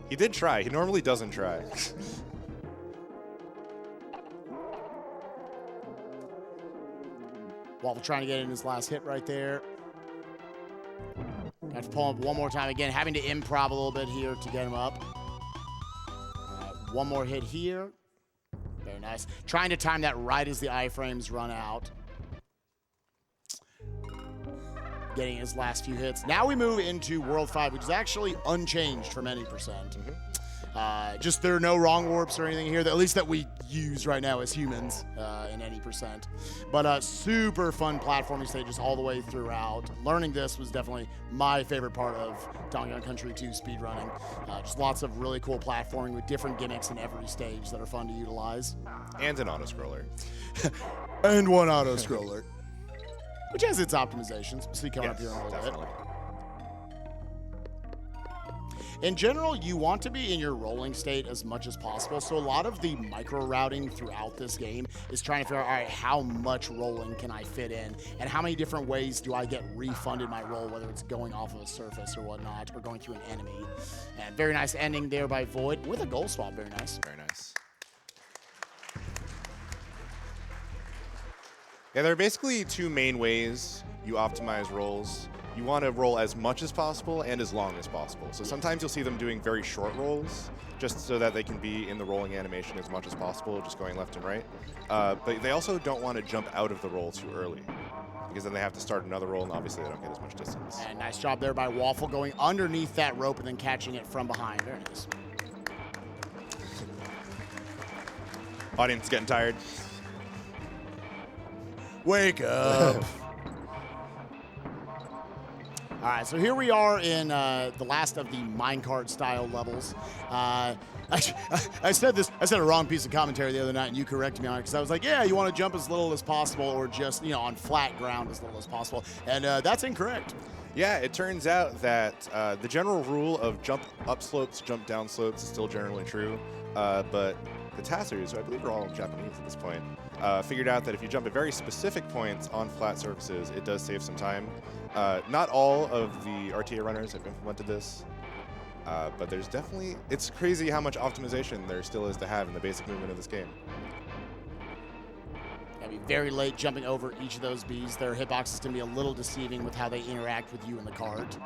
He did try. He normally doesn't try. Waffle trying to get in his last hit right there. Have to pull him up one more time again, having to improv a little bit here to get him up. One more hit here. Very nice. Trying to time that right as the iframes run out. Getting his last few hits. Now we move into World 5, which is actually unchanged from any percent. Just there are no wrong warps or anything here, at least that we use right now as humans in any percent. But super fun platforming stages all the way throughout. Learning this was definitely my favorite part of Donkey Kong Country 2 speedrunning. Just lots of really cool platforming with different gimmicks in every stage that are fun to utilize. And an auto-scroller. And one auto-scroller. Which has its optimizations. We'll see coming up here in a little definitely. bit. In general, you want to be in your rolling state as much as possible. So a lot of the micro routing throughout this game is trying to figure out, all right, how much rolling can I fit in? And how many different ways do I get refunded my roll, whether it's going off of a surface or whatnot, or going through an enemy. And very nice ending there by Void with a goal swap. Very nice. Very nice. Yeah, there are basically two main ways you optimize rolls. You want to roll as much as possible and as long as possible. So sometimes you'll see them doing very short rolls just so that they can be in the rolling animation as much as possible, just going left and right. But they also don't want to jump out of the roll too early because then they have to start another roll and obviously they don't get as much distance. And nice job there by Waffle going underneath that rope and then catching it from behind. Very nice. Audience getting tired. Wake up. All right, so here we are in the last of the minecart style levels. I said a wrong piece of commentary the other night, and you corrected me on it because I was like, yeah, you want to jump as little as possible, or just on flat ground as little as possible, and that's incorrect. Yeah, it turns out that the general rule of jump up slopes, jump down slopes is still generally true, but the Tassers, who I believe are all Japanese at this point, figured out that if you jump at very specific points on flat surfaces, it does save some time. Not all of the RTA runners have implemented this, but there's definitely, it's crazy how much optimization there still is to have in the basic movement of this game. Gotta be very late jumping over each of those bees. Their hitboxes can be a little deceiving with how they interact with you in the cart.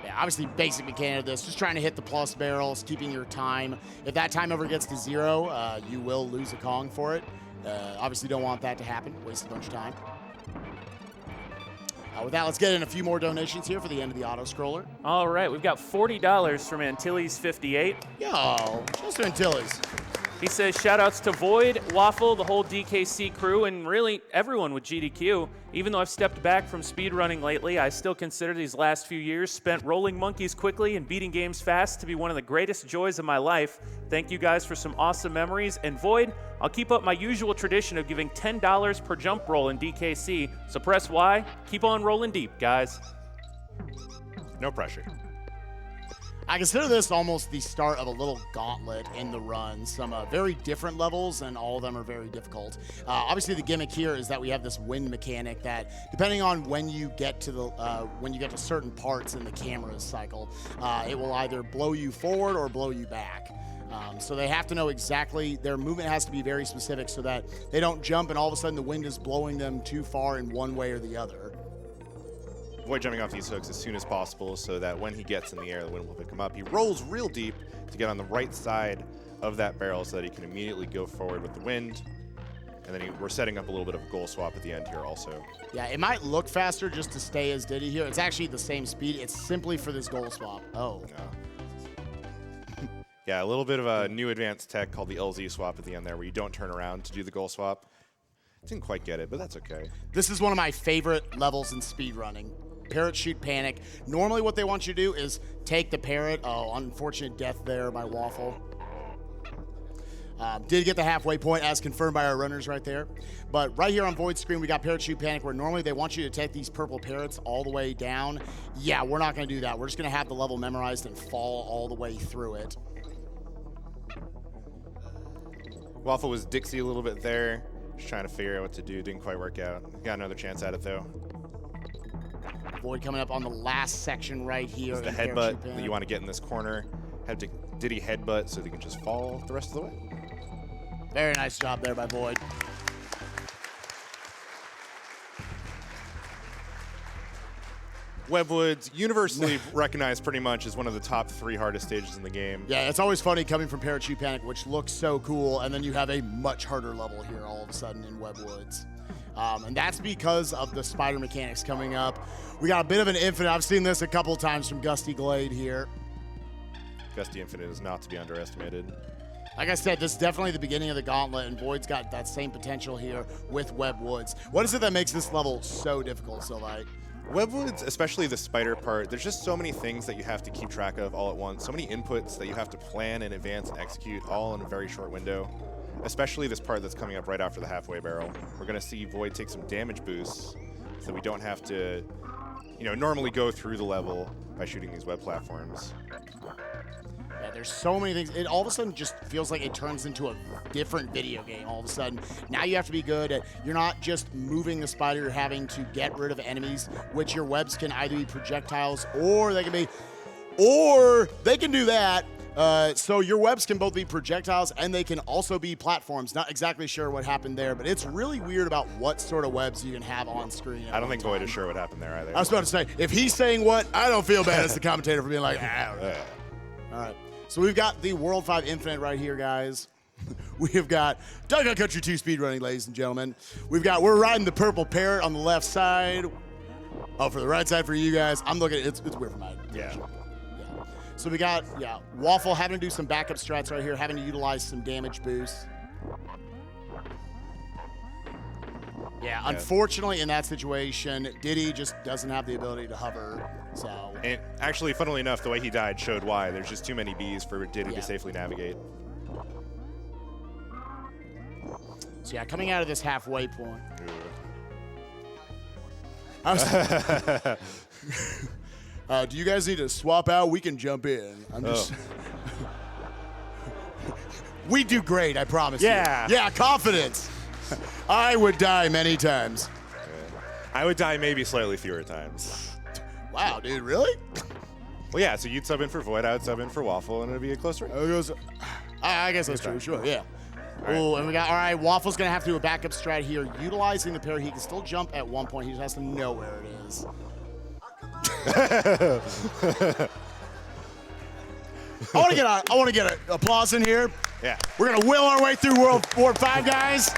Yeah, obviously basic mechanic of this, just trying to hit the plus barrels, keeping your time. If that time ever gets to 0, you will lose a Kong for it. Obviously don't want that to happen, waste a bunch of time. With that, let's get in a few more donations here for the end of the auto-scroller. All right, we've got $40 from Antilles58. Yo, just Antilles. He says, shout-outs to V0oid, Waffle, the whole DKC crew, and really everyone with GDQ. Even though I've stepped back from speedrunning lately, I still consider these last few years spent rolling monkeys quickly and beating games fast to be one of the greatest joys of my life. Thank you guys for some awesome memories. And V0oid, I'll keep up my usual tradition of giving $10 per jump roll in DKC. So press Y, keep on rolling deep, guys. No pressure. I consider this almost the start of a little gauntlet in the run. Some very different levels, and all of them are very difficult. Obviously, the gimmick here is that we have this wind mechanic that, depending on when you get to certain parts in the camera's cycle, it will either blow you forward or blow you back. So they have to know exactly, their movement has to be very specific so that they don't jump and all of a sudden the wind is blowing them too far in one way or the other. Avoid jumping off these hooks as soon as possible so that when he gets in the air, the wind will pick him up. He rolls real deep to get on the right side of that barrel so that he can immediately go forward with the wind. And then we're setting up a little bit of a goal swap at the end here also. Yeah, it might look faster just to stay as Diddy here. It's actually the same speed. It's simply for this goal swap. Oh. Yeah, a little bit of a new advanced tech called the LZ swap at the end there where you don't turn around to do the goal swap. Didn't quite get it, but that's okay. This is one of my favorite levels in speedrunning. Parrot shoot panic. Normally what they want you to do is take the parrot. Oh, unfortunate death there by Waffle. Did get the halfway point as confirmed by our runners right there. But right here on V0oid's screen, we got Parrot Shoot Panic where normally they want you to take these purple parrots all the way down. Yeah, we're not going to do that. We're just going to have the level memorized and fall all the way through it. Waffle was Dixie a little bit there. Just trying to figure out what to do. Didn't quite work out. Got another chance at it though. V0oid coming up on the last section right here. It's the headbutt that you want to get in this corner. Have to Diddy headbutt so they can just fall the rest of the way. Very nice job there by V0oid. Webwood's universally recognized pretty much as one of the top 3 hardest stages in the game. Yeah, it's always funny coming from Parrot Shoot Panic, which looks so cool, and then you have a much harder level here all of a sudden in Webwoods. And that's because of the spider mechanics coming up. We got a bit of an infinite. I've seen this a couple times from Gusty Glade here. Gusty Infinite is not to be underestimated. Like I said, this is definitely the beginning of the gauntlet, and V0oid's got that same potential here with Webwoods. What is it that makes this level so difficult, Sylvite? Webwoods, especially the spider part, there's just so many things that you have to keep track of all at once. So many inputs that you have to plan in advance and execute all in a very short window. Especially this part that's coming up right after the halfway barrel. We're going to see V0oid take some damage boosts so we don't have to, normally go through the level by shooting these web platforms. Yeah, there's so many things. It all of a sudden just feels like it turns into a different video game all of a sudden. Now you have to be good at, you're not just moving the spider, you're having to get rid of enemies, which your webs can either be projectiles or they can do that. So your webs can both be projectiles and they can also be platforms. Not exactly sure what happened there, but it's really weird about what sort of webs you can have on screen. I don't think V0oid is sure what happened there either. I was about to say, if he's saying what, I don't feel bad as the commentator for being like, I don't know. All right. So we've got the World 5 Infinite right here, guys. We have got Untitled Country 2 speedrunning, ladies and gentlemen. We're riding the purple parrot on the left side. Oh, for the right side for you guys. I'm looking, it's weird for my direction. Yeah. So we got, Waffle having to do some backup strats right here, having to utilize some damage boosts. Yeah, unfortunately in that situation, Diddy just doesn't have the ability to hover, so. And actually, funnily enough, the way he died showed why. There's just too many bees for Diddy to safely navigate. So yeah, coming out of this halfway point. Do you guys need to swap out? We can jump in. I'm just. We do great, I promise you. Yeah, confidence. I would die many times. I would die maybe slightly fewer times. Wow, dude, really? Well, yeah, so you'd sub in for V0oid, I would sub in for Waffle, and it'd be a close race. I guess that's true, sure, yeah. Oh, and we got, all right, Waffle's going to have to do a backup strat here. Utilizing the parry, he can still jump at one point. He just has to know where it is. I want to get an applause in here. Yeah. We're going to will our way through World War 5, guys.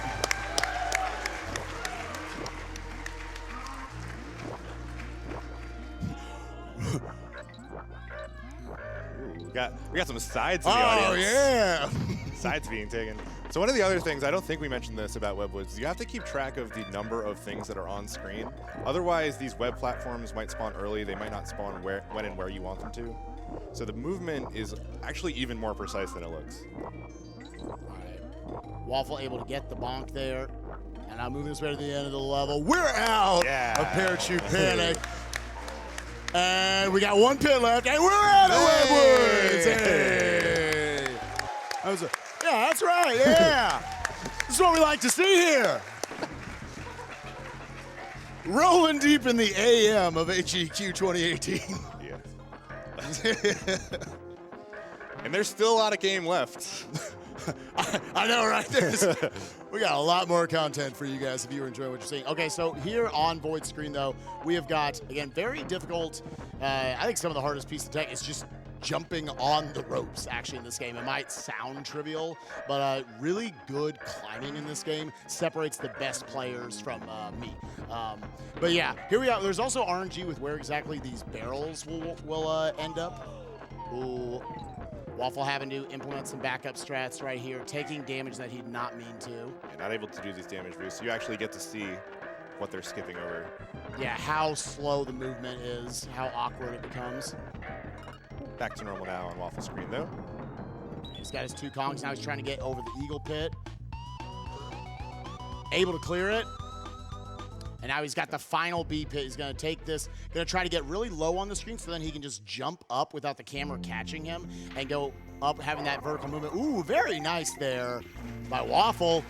We got some sides in the audience. Oh, yeah. Sides being taken. So one of the other things, I don't think we mentioned this about webwoods, you have to keep track of the number of things that are on screen. Otherwise, these web platforms might spawn early. They might not spawn when and where you want them to. So the movement is actually even more precise than it looks. All right. Waffle able to get the bonk there. And now moving this way to the end of the level. We're out of Parachute Panic. And we got one pit left, and we're out of webwoods. Hey. Yeah, that's right, yeah. This is what we like to see here. Rolling deep in the AM of AGDQ 2018. Yeah. And there's still a lot of game left. I know, right? We got a lot more content for you guys if you are enjoying what you're seeing. Okay, so here on V0oid screen, though, we have got, again, very difficult. I think some of the hardest piece of tech is just jumping on the ropes, actually, in this game. It might sound trivial, but really good climbing in this game separates the best players from me. But yeah, here we are. There's also RNG with where exactly these barrels will end up. Ooh. Waffle having to implement some backup strats right here, taking damage that he did not mean to. You're not able to do these damage boosts. You actually get to see what they're skipping over. Yeah, how slow the movement is, how awkward it becomes. Back to normal now on Waffle screen, though. He's got his two Kongs. Now he's trying to get over the Eagle Pit. Able to clear it. And now he's got the final B pit. He's going to take this, going to try to get really low on the screen so then he can just jump up without the camera catching him and go up having that vertical movement. Ooh, very nice there by Waffle.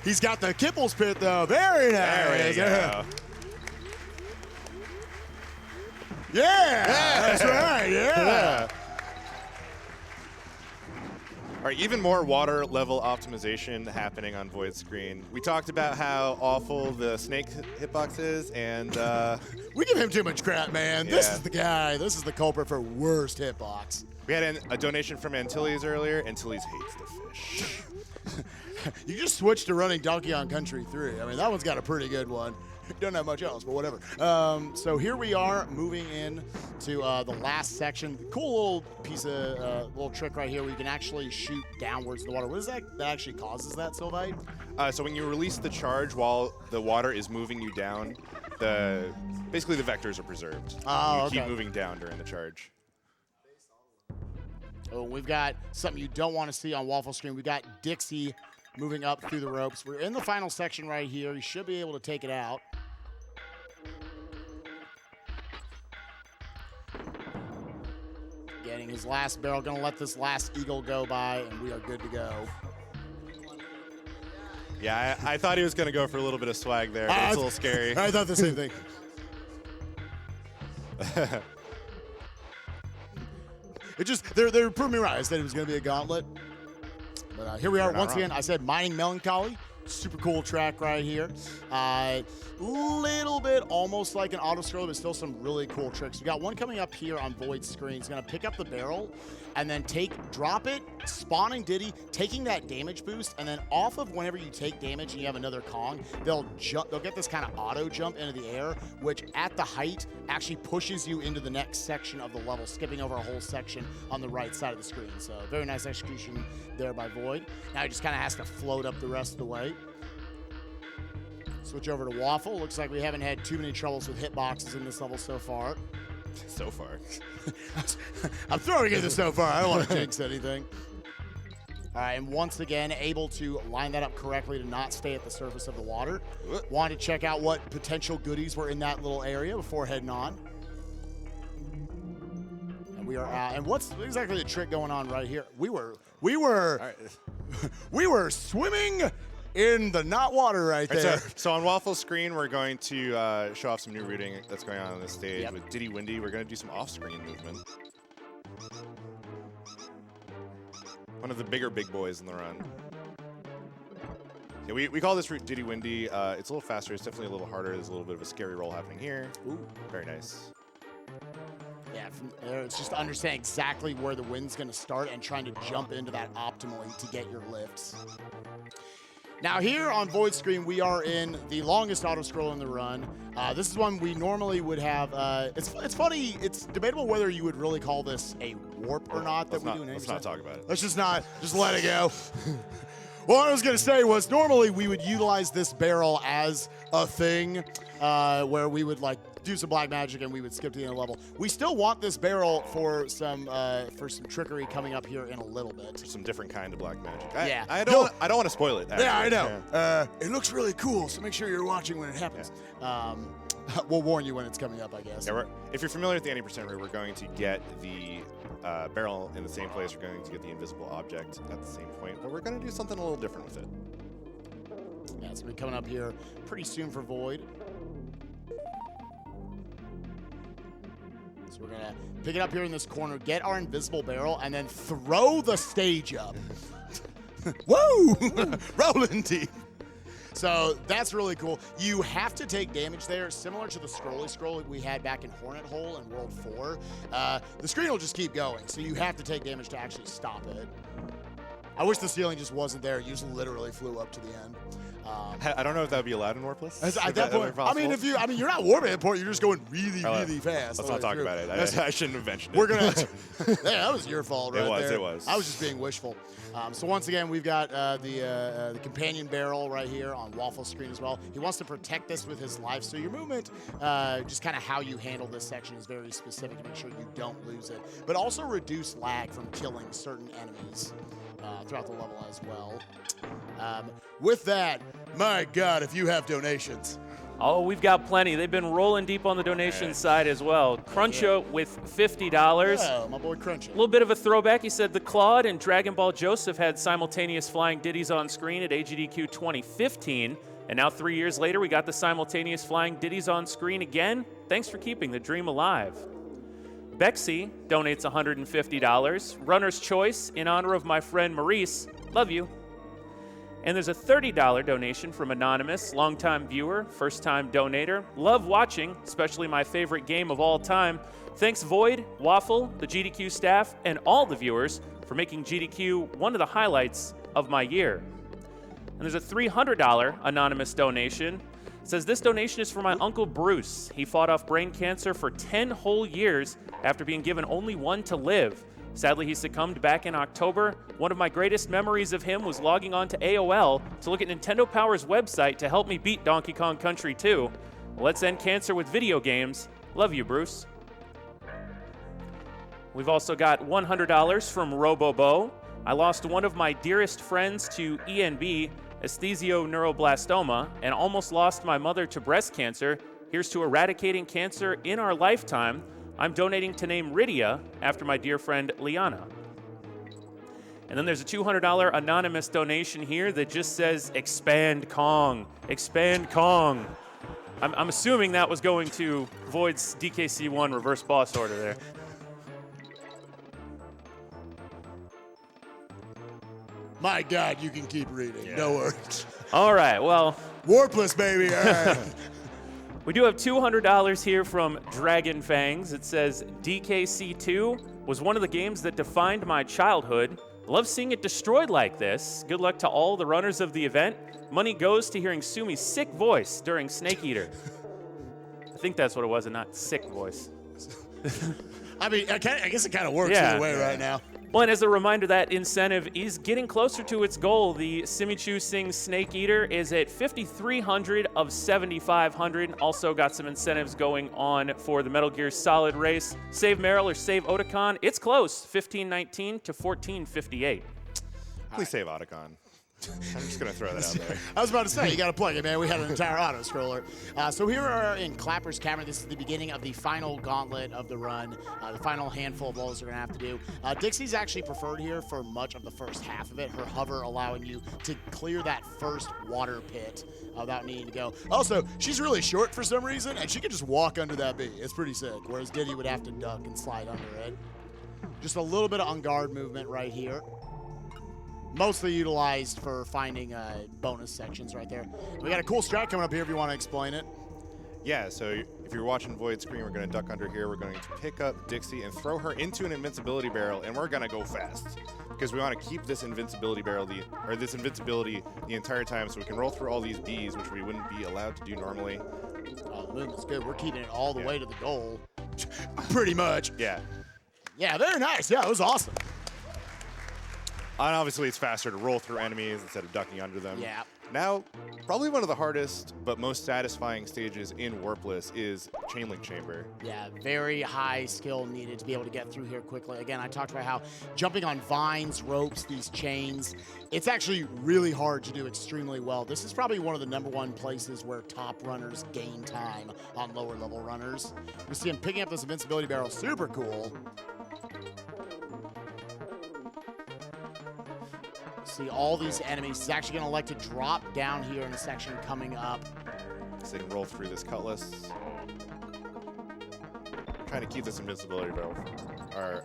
He's got the Kipples pit, though. Very nice. There we go. Yeah, that's right, yeah. All right, even more water level optimization happening on V0oid screen. We talked about how awful the snake hitbox is, and we give him too much crap, man. Yeah. This is the guy. This is the culprit for worst hitbox. we had a donation from Antilles earlier. Antilles hates the fish. You just switched to running Donkey Kong Country 3. I mean, that one's got a pretty good one. Don't have much else, but whatever. So here we are moving in to the last section. Cool little piece of little trick right here where you can actually shoot downwards in the water. What is that actually causes that, V0oid? So when you release the charge while the water is moving you down, basically the vectors are preserved. Oh, you okay. keep moving down during the charge. Oh, we've got something you don't want to see on Waffle screen. We've got Dixie moving up through the ropes. We're in the final section right here. He should be able to take it out. Getting his last barrel. Going to let this last eagle go by, and we are good to go. Yeah, I thought he was going to go for a little bit of swag there, but it's a little scary. I thought the same thing. It just, they're proving me right. I said it was going to be a gauntlet. But here we are once again. I said Mining Melancholy. Super cool track right here. Little bit almost like an auto scroller, but still some really cool tricks. We got one coming up here on V0oid screen. He's going to pick up the barrel and then drop it, spawning Diddy, taking that damage boost, and then off of whenever you take damage and you have another Kong, they'll get this kind of auto jump into the air, which at the height actually pushes you into the next section of the level, skipping over a whole section on the right side of the screen. So very nice execution there by V0oid. Now he just kind of has to float up the rest of the way. Switch over to Waffle. Looks like we haven't had too many troubles with hitboxes in this level so far. So far. I'm throwing it so far. I don't want to jinx anything. All right, and once again, able to line that up correctly to not stay at the surface of the water. Wanted to check out what potential goodies were in that little area before heading on. And we are out. And what's exactly the trick going on right here? We were swimming in the not water right there. So on Waffle's screen, we're going to show off some new routing that's going on this stage. Yep. With Diddy Windy. We're going to do some off-screen movement. One of the bigger big boys in the run. Yeah, we call this route Diddy Windy. It's a little faster. It's definitely a little harder. There's a little bit of a scary roll happening here. Ooh, very nice. Yeah, from there, it's just understanding exactly where the wind's going to start and trying to jump into that optimally to get your lifts. Now here on Void Screen, we are in the longest auto-scroll in the run. This is one we normally would have. It's funny. It's debatable whether you would really call this a warp or not. Let's not talk about it. Let's just let it go. What I was going to say was normally we would utilize this barrel as a thing where we would like do some black magic and we would skip to the end of the level. We still want this barrel for some trickery coming up here in a little bit. Some different kind of black magic. Yeah. I don't want to spoil it. Actually. Yeah, I know. It looks really cool, so make sure you're watching when it happens. We'll warn you when it's coming up, I guess. Yeah, if you're familiar with the 90% route, we're going to get the barrel in the same place. We're going to get the invisible object at the same point, but we're going to do something a little different with it. Yeah, it's going to be coming up here pretty soon for Void. So we're going to pick it up here in this corner, get our invisible barrel, and then throw the stage up. Woo! Rolling deep. So that's really cool. You have to take damage there, similar to the scrolly scroll we had back in Hornet Hole in World 4. The screen will just keep going, so you have to take damage to actually stop it. I wish the ceiling just wasn't there. You just literally flew up to the end. I don't know if that would be allowed in Warpless. At that point, you're not warping at point. You're just going really fast. Let's not talk about it. I shouldn't have mentioned it. We're gonna. Yeah, that was your fault, right there. It was. I was just being wishful. So once again, we've got the companion barrel right here on Waffle screen as well. He wants to protect this with his life. So your movement, just kind of how you handle this section is very specific to make sure you don't lose it, but also reduce lag from killing certain enemies throughout the level as well. With that, my God, if you have donations. Oh, we've got plenty. They've been rolling deep on the donation side as well. Cruncho with $50. Oh, my boy Cruncho. A little bit of a throwback. He said the Claude and Dragon Ball Joseph had simultaneous flying Diddies on screen at AGDQ 2015. And now 3 years later, we got the simultaneous flying Diddies on screen again. Thanks for keeping the dream alive. Bexy donates $150. Runner's Choice in honor of my friend Maurice. Love you. And there's a $30 donation from Anonymous, longtime viewer, first-time donator. Love watching, especially my favorite game of all time. Thanks Void, Waffle, the GDQ staff, and all the viewers for making GDQ one of the highlights of my year. And there's a $300 anonymous donation. It says this donation is for my Uncle Bruce. He fought off brain cancer for 10 whole years after being given only one to live. Sadly, he succumbed back in October. One of my greatest memories of him was logging on to AOL to look at Nintendo Power's website to help me beat Donkey Kong Country 2. Let's end cancer with video games. Love you, Bruce. We've also got $100 from Robobo. I lost one of my dearest friends to ENB, esthesioneuroblastoma, and almost lost my mother to breast cancer. Here's to eradicating cancer in our lifetime. I'm donating to name Rydia after my dear friend Liana. And then there's a $200 anonymous donation here that just says, expand Kong, expand Kong. I'm assuming that was going to Void's DKC1 reverse boss order there. My God, you can keep reading. Yeah. No worries. All right, well. Warpless, baby. All right. We do have $200 here from Dragon Fangs. It says, DKC2 was one of the games that defined my childhood. Love seeing it destroyed like this. Good luck to all the runners of the event. Money goes to hearing Sumi's sick voice during Snake Eater. I think that's what it was, and not sick voice. I mean, I guess it kind of works either way right now. Well, and as a reminder, that incentive is getting closer to its goal. The Simichu Sings Snake Eater is at 5,300 of 7,500. Also got some incentives going on for the Metal Gear Solid race. Save Meryl or save Otakon. It's close, 1519 to 1458. Please save Otakon. I'm just going to throw that out there. I was about to say, you got to plug it, man. We had an entire auto-scroller. So here we are in Clapper's Cavern. This is the beginning of the final gauntlet of the run, the final handful of levels we're going to have to do. Dixie's actually preferred here for much of the first half of it, her hover allowing you to clear that first water pit without needing to go. Also, she's really short for some reason, and she can just walk under that bee. It's pretty sick, whereas Diddy would have to duck and slide under it. Just a little bit of on-guard movement right here. mostly utilized for finding bonus sections right there. We got a cool strat coming up here if you want to explain it. Yeah, so if you're watching Void screen, we're going to duck under here. We're going to pick up Dixie and throw her into an invincibility barrel, and we're going to go fast because we want to keep this invincibility barrel, this invincibility the entire time, so we can roll through all these Bs, which we wouldn't be allowed to do normally. Oh, the movement's good. We're keeping it all the way to the goal, pretty much. Yeah. Yeah, very nice. Yeah, it was awesome. And obviously, it's faster to roll through enemies instead of ducking under them. Yeah. Now, probably one of the hardest but most satisfying stages in Warpless is Chain Link Chamber. Yeah, very high skill needed to be able to get through here quickly. Again, I talked about how jumping on vines, ropes, these chains, it's actually really hard to do extremely well. This is probably one of the #1 places where top runners gain time on lower level runners. We see him picking up this invincibility barrel, super cool. See all these enemies. He's actually going to elect to drop down here in the section coming up. So they can roll through this cutlass. Trying to keep this invincibility barrel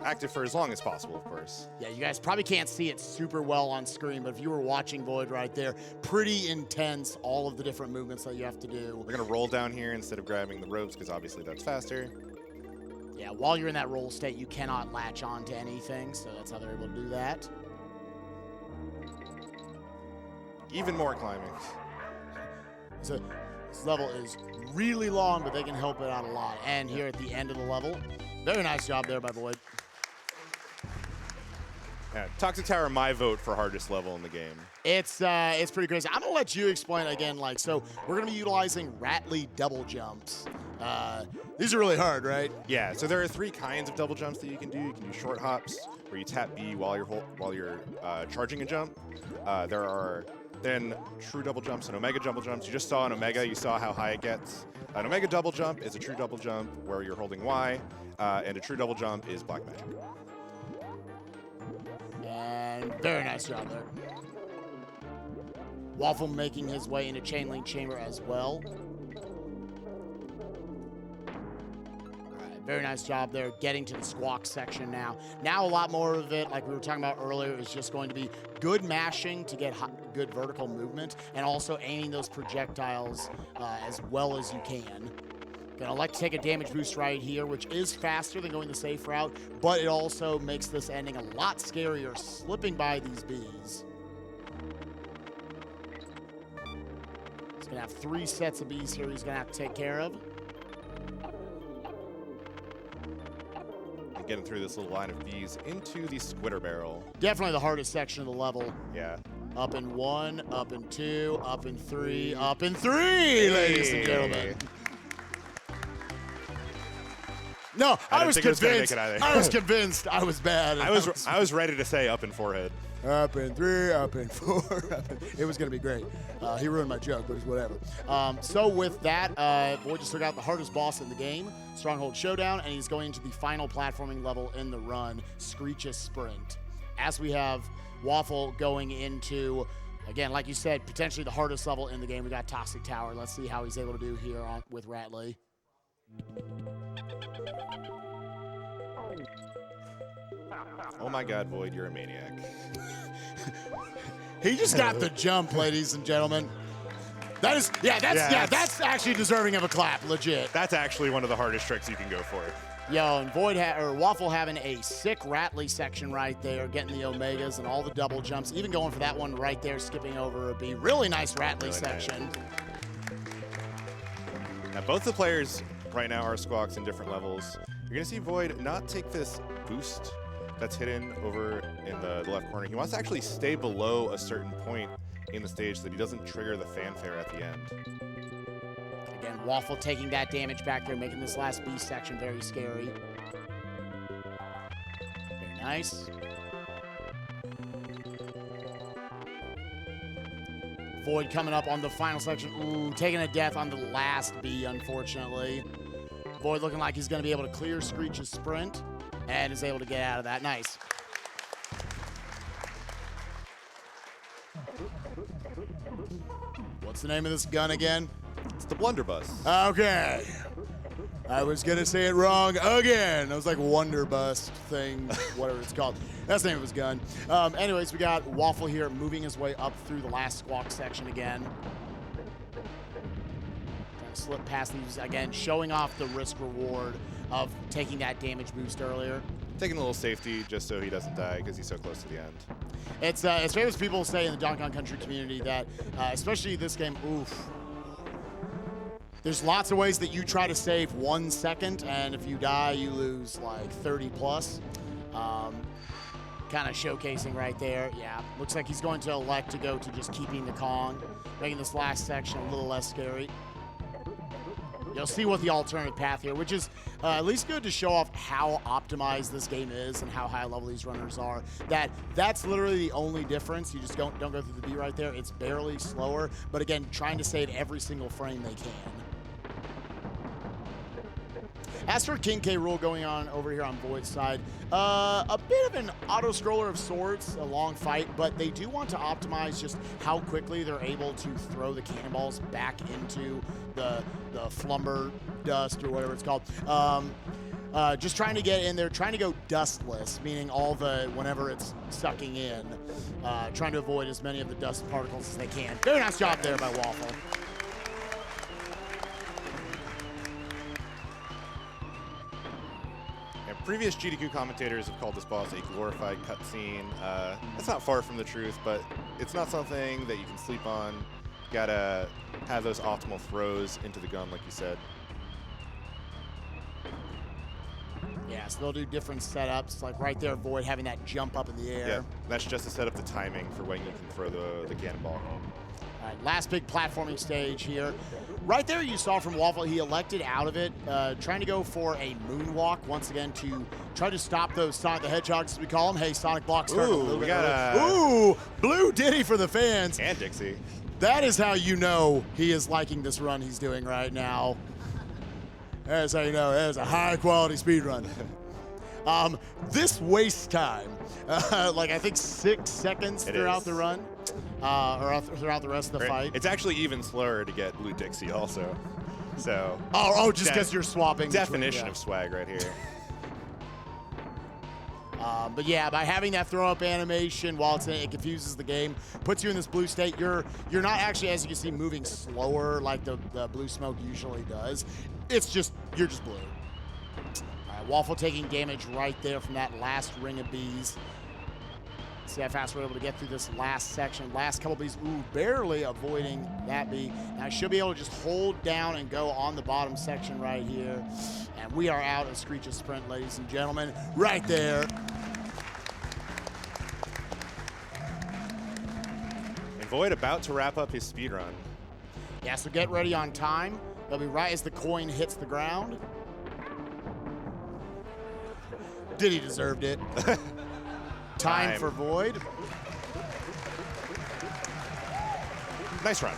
active for as long as possible, of course. Yeah, you guys probably can't see it super well on screen, but if you were watching Void right there, pretty intense, all of the different movements that you have to do. We're going to roll down here instead of grabbing the ropes because obviously that's faster. Yeah, while you're in that roll state, you cannot latch on to anything, so that's how they're able to do that. Even more climbing. So this level is really long, but they can help it out a lot. And here at the end of the level, very nice job there by Void. Yeah, Toxic Tower, my vote for hardest level in the game. It's pretty crazy. I'm gonna let you explain again. Like, so we're gonna be utilizing Ratley double jumps. These are really hard, right? Yeah. So there are 3 kinds of double jumps that you can do. You can do short hops, where you tap B while you're charging a jump. There are then true double jumps and omega double jumps. You just saw an omega. You saw how high it gets. An omega double jump is a true double jump where you're holding Y, and a true double jump is black magic. And very nice job there. Waffle making his way into Chain Link Chamber as well. Very nice job there, getting to the squawk section now. Now a lot more of it, like we were talking about earlier, is just going to be good mashing to get good vertical movement and also aiming those projectiles as well as you can. Gonna elect to take a damage boost right here, which is faster than going the safe route, but it also makes this ending a lot scarier, slipping by these bees. He's gonna have 3 sets of bees here he's gonna have to take care of. Getting through this little line of bees into the squitter barrel. Definitely the hardest section of the level. Yeah. Up in 1, up in 2, up in 3, up in 3, ladies and gentlemen. No, I was convinced. I was convinced I was bad. I was ready to say up in forehead. Up in 3, up in 4. It was going to be great. He ruined my joke, but it's whatever. So with that, Void just took out the hardest boss in the game, Stronghold Showdown, and he's going into the final platforming level in the run, Screech's Sprint. As we have Waffle going into, again, like you said, potentially the hardest level in the game. We got Toxic Tower. Let's see how he's able to do here with Ratley. Oh my God, Void, you're a maniac. He just got the jump, ladies and gentlemen. That is, that's actually deserving of a clap, legit. That's actually one of the hardest tricks you can go for. Yo, and Waffle having a sick Ratley section right there, getting the Omegas and all the double jumps, even going for that one right there, skipping over a B. Really nice Ratley Really section. Nice. Now, both the players right now are squawks in different levels. You're going to see Void not take this boost that's hidden over in the left corner. He wants to actually stay below a certain point in the stage so that he doesn't trigger the fanfare at the end. Again, Waffle taking that damage back there, making this last B section very scary. Very nice. Void coming up on the final section. Ooh, taking a death on the last B, unfortunately. Void looking like he's going to be able to clear Screech's Sprint and is able to get out of that. Nice. What's the name of this gun again? It's the blunderbuss. Okay. I was going to say it wrong again. It was like Wonder Bust thing, whatever it's called. That's the name of his gun. Anyways, we got Waffle here moving his way up through the last squawk section again. Trying to slip past these, again, showing off the risk reward of taking that damage boost earlier. Taking a little safety just so he doesn't die because he's so close to the end. It's famous people say in the Donkey Kong Country community that, especially this game, oof. There's lots of ways that you try to save 1 second, and if you die, you lose like 30 plus. Kind of showcasing right there. Yeah, looks like he's going to elect to go to just keeping the Kong, making this last section a little less scary. You'll see what the alternative path here, which is at least good to show off how optimized this game is and how high level these runners are. That's literally the only difference. You just don't go through the B right there. It's barely slower, but again, trying to save every single frame they can. As for King K. Rool going on over here on V0oid's side, a bit of an auto-scroller of sorts, a long fight, but they do want to optimize just how quickly they're able to throw the cannonballs back into the flumber dust or whatever it's called. Just trying to get in there, trying to go dustless, meaning whenever it's sucking in, trying to avoid as many of the dust particles as they can. Very nice job there by Waffle. Previous GDQ commentators have called this boss a glorified cutscene. That's not far from the truth, but it's not something that you can sleep on. You gotta have those optimal throws into the gun, like you said. Yeah, so they'll do different setups, like right there, V0oid having that jump up in the air. Yeah, that's just to set up the timing for when you can throw the cannonball. All right, last big platforming stage here. Right there you saw from Waffle, he elected out of it, trying to go for a moonwalk once again to try to stop those Sonic the Hedgehogs, as we call them. Hey, Sonic blocks starting a little bit early. Ooh, blue Diddy for the fans. And Dixie. That is how you know he is liking this run he's doing right now. That's how you know it is a high-quality speed run. This waste time, like I think 6 seconds throughout the run. Or throughout the rest of the fight. It's actually even slower to get Blue Dixie also. So. Oh, just because you're swapping. Definition of swag right here. But yeah, by having that throw up animation while it's in it confuses the game, puts you in this blue state. You're not actually, as you can see, moving slower like the blue smoke usually does. You're just blue. All right, Waffle taking damage right there from that last ring of bees. See how fast we're able to get through this last section. Last couple bees, ooh, barely avoiding that bee. Now I should be able to just hold down and go on the bottom section right here. And we are out of Screech's Sprint, ladies and gentlemen, right there. And V0oid about to wrap up his speed run. Yeah, so get ready on time. They'll be right as the coin hits the ground. Diddy deserved it. Time for V0oid. Nice run.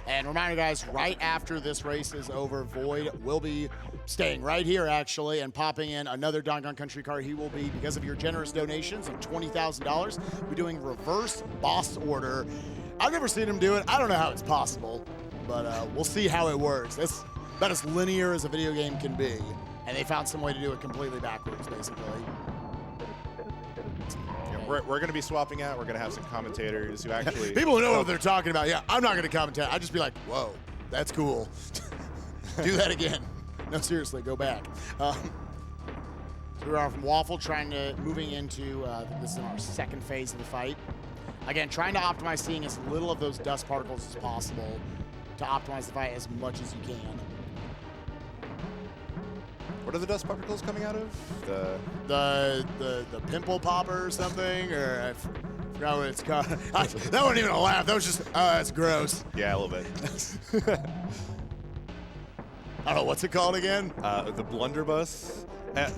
And reminder, guys, right after this race is over, V0oid will be staying right here, actually, and popping in another Donkey Kong Country card. He will be, because of your generous donations of $20,000, we're doing reverse boss order. I've never seen him do it. I don't know how it's possible. But we'll see how it works. It's about as linear as a video game can be. And they found some way to do it completely backwards, basically. Yeah, we're going to be swapping out. We're going to have some commentators who actually... People know what they're talking about. Yeah, I'm not going to commentate. I'd just be like, whoa, that's cool. Do that again. No, seriously, go back. So we are from Waffle moving into, this is our second phase of the fight. Again, trying to optimize seeing as little of those dust particles as possible to optimize the fight as much as you can. What are the dust particles coming out of? The pimple popper or something, or I forgot what it's called. That wasn't even a laugh. That was just, oh, that's gross. Yeah, a little bit. I don't know, what's it called again? The blunderbuss.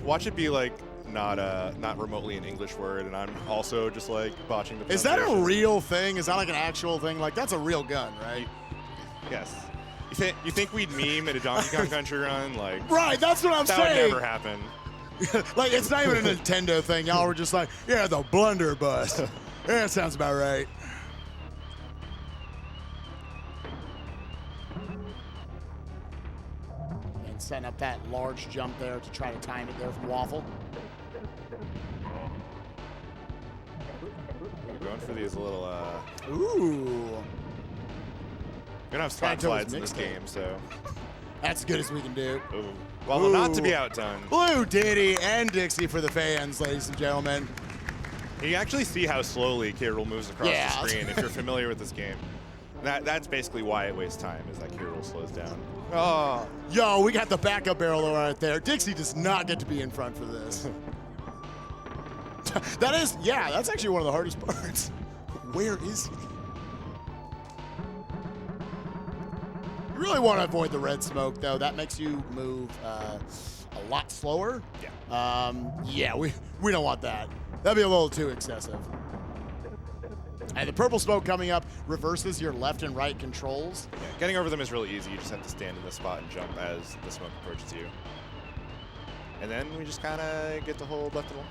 Watch it be like not remotely an English word, and I'm also just like botching the Is that a pronunciation. real thing? Is that like an actual thing? Like, that's a real gun, right? Yes. You think we'd meme at a Donkey Kong Country run? Like, Right, that's what I'm that saying. would never happen. Like, it's not even a Nintendo thing. Y'all were just like, yeah, the blunderbuss. That sounds about right. And setting up that large jump there to try to time it there from Waffle. Going for these little, Ooh. We're gonna have slide slides in this game, so. That's as good as we can do. Ooh. Well, not to be outdone. Blue Diddy and Dixie for the fans, ladies and gentlemen. You can actually see how slowly K. Rool moves across Yeah. the screen if you're familiar with this game. That's basically why it wastes time, is that K. Rool slows down. Oh. Yo, we got the backup barrel right there. Dixie does not get to be in front for this. That's actually one of the hardest parts. Where is he? You really want to avoid the red smoke, though. That makes you move a lot slower. Yeah. We don't want that. That'd be a little too excessive. And the purple smoke coming up reverses your left and right controls. Yeah, getting over them is really easy. You just have to stand in this spot and jump as the smoke approaches you. And then we just kind of get to hold left and right.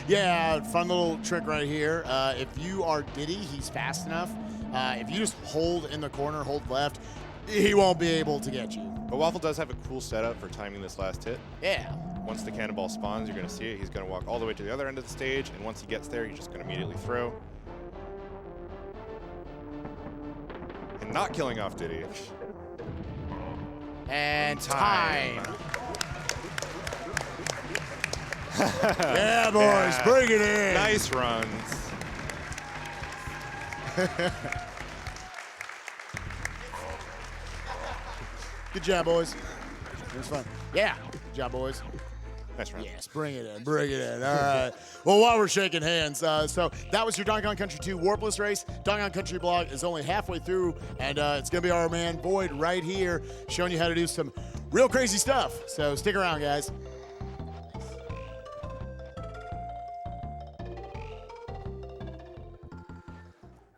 Yeah, fun little trick right here. If you are Diddy, he's fast enough. If you just hold in the corner, hold left, he won't be able to get you. But Waffle does have a cool setup for timing this last hit. Yeah. Once the cannonball spawns, you're going to see it. He's going to walk all the way to the other end of the stage, and once he gets there, he's just going to immediately throw. And not killing off Diddy. And time. Yeah, boys, Yeah. bring it in. Nice runs. Good job, boys. It was fun. Yeah, good job, boys. Nice run. Yes, bring it in, bring it in. All right. Well, while we're shaking hands, so that was your Donkey Kong Country 2 Warpless race. Donkey Kong Country blog is only halfway through, and it's going to be our man V0oid right here showing you how to do some real crazy stuff. So stick around, guys.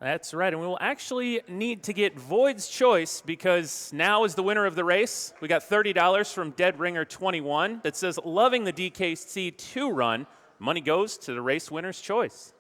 That's right, and we will actually need to get V0oid's choice because now is the winner of the race. We got $30 from Dead Ringer 21 that says, loving the DKC2 run. Money goes to the race winner's choice.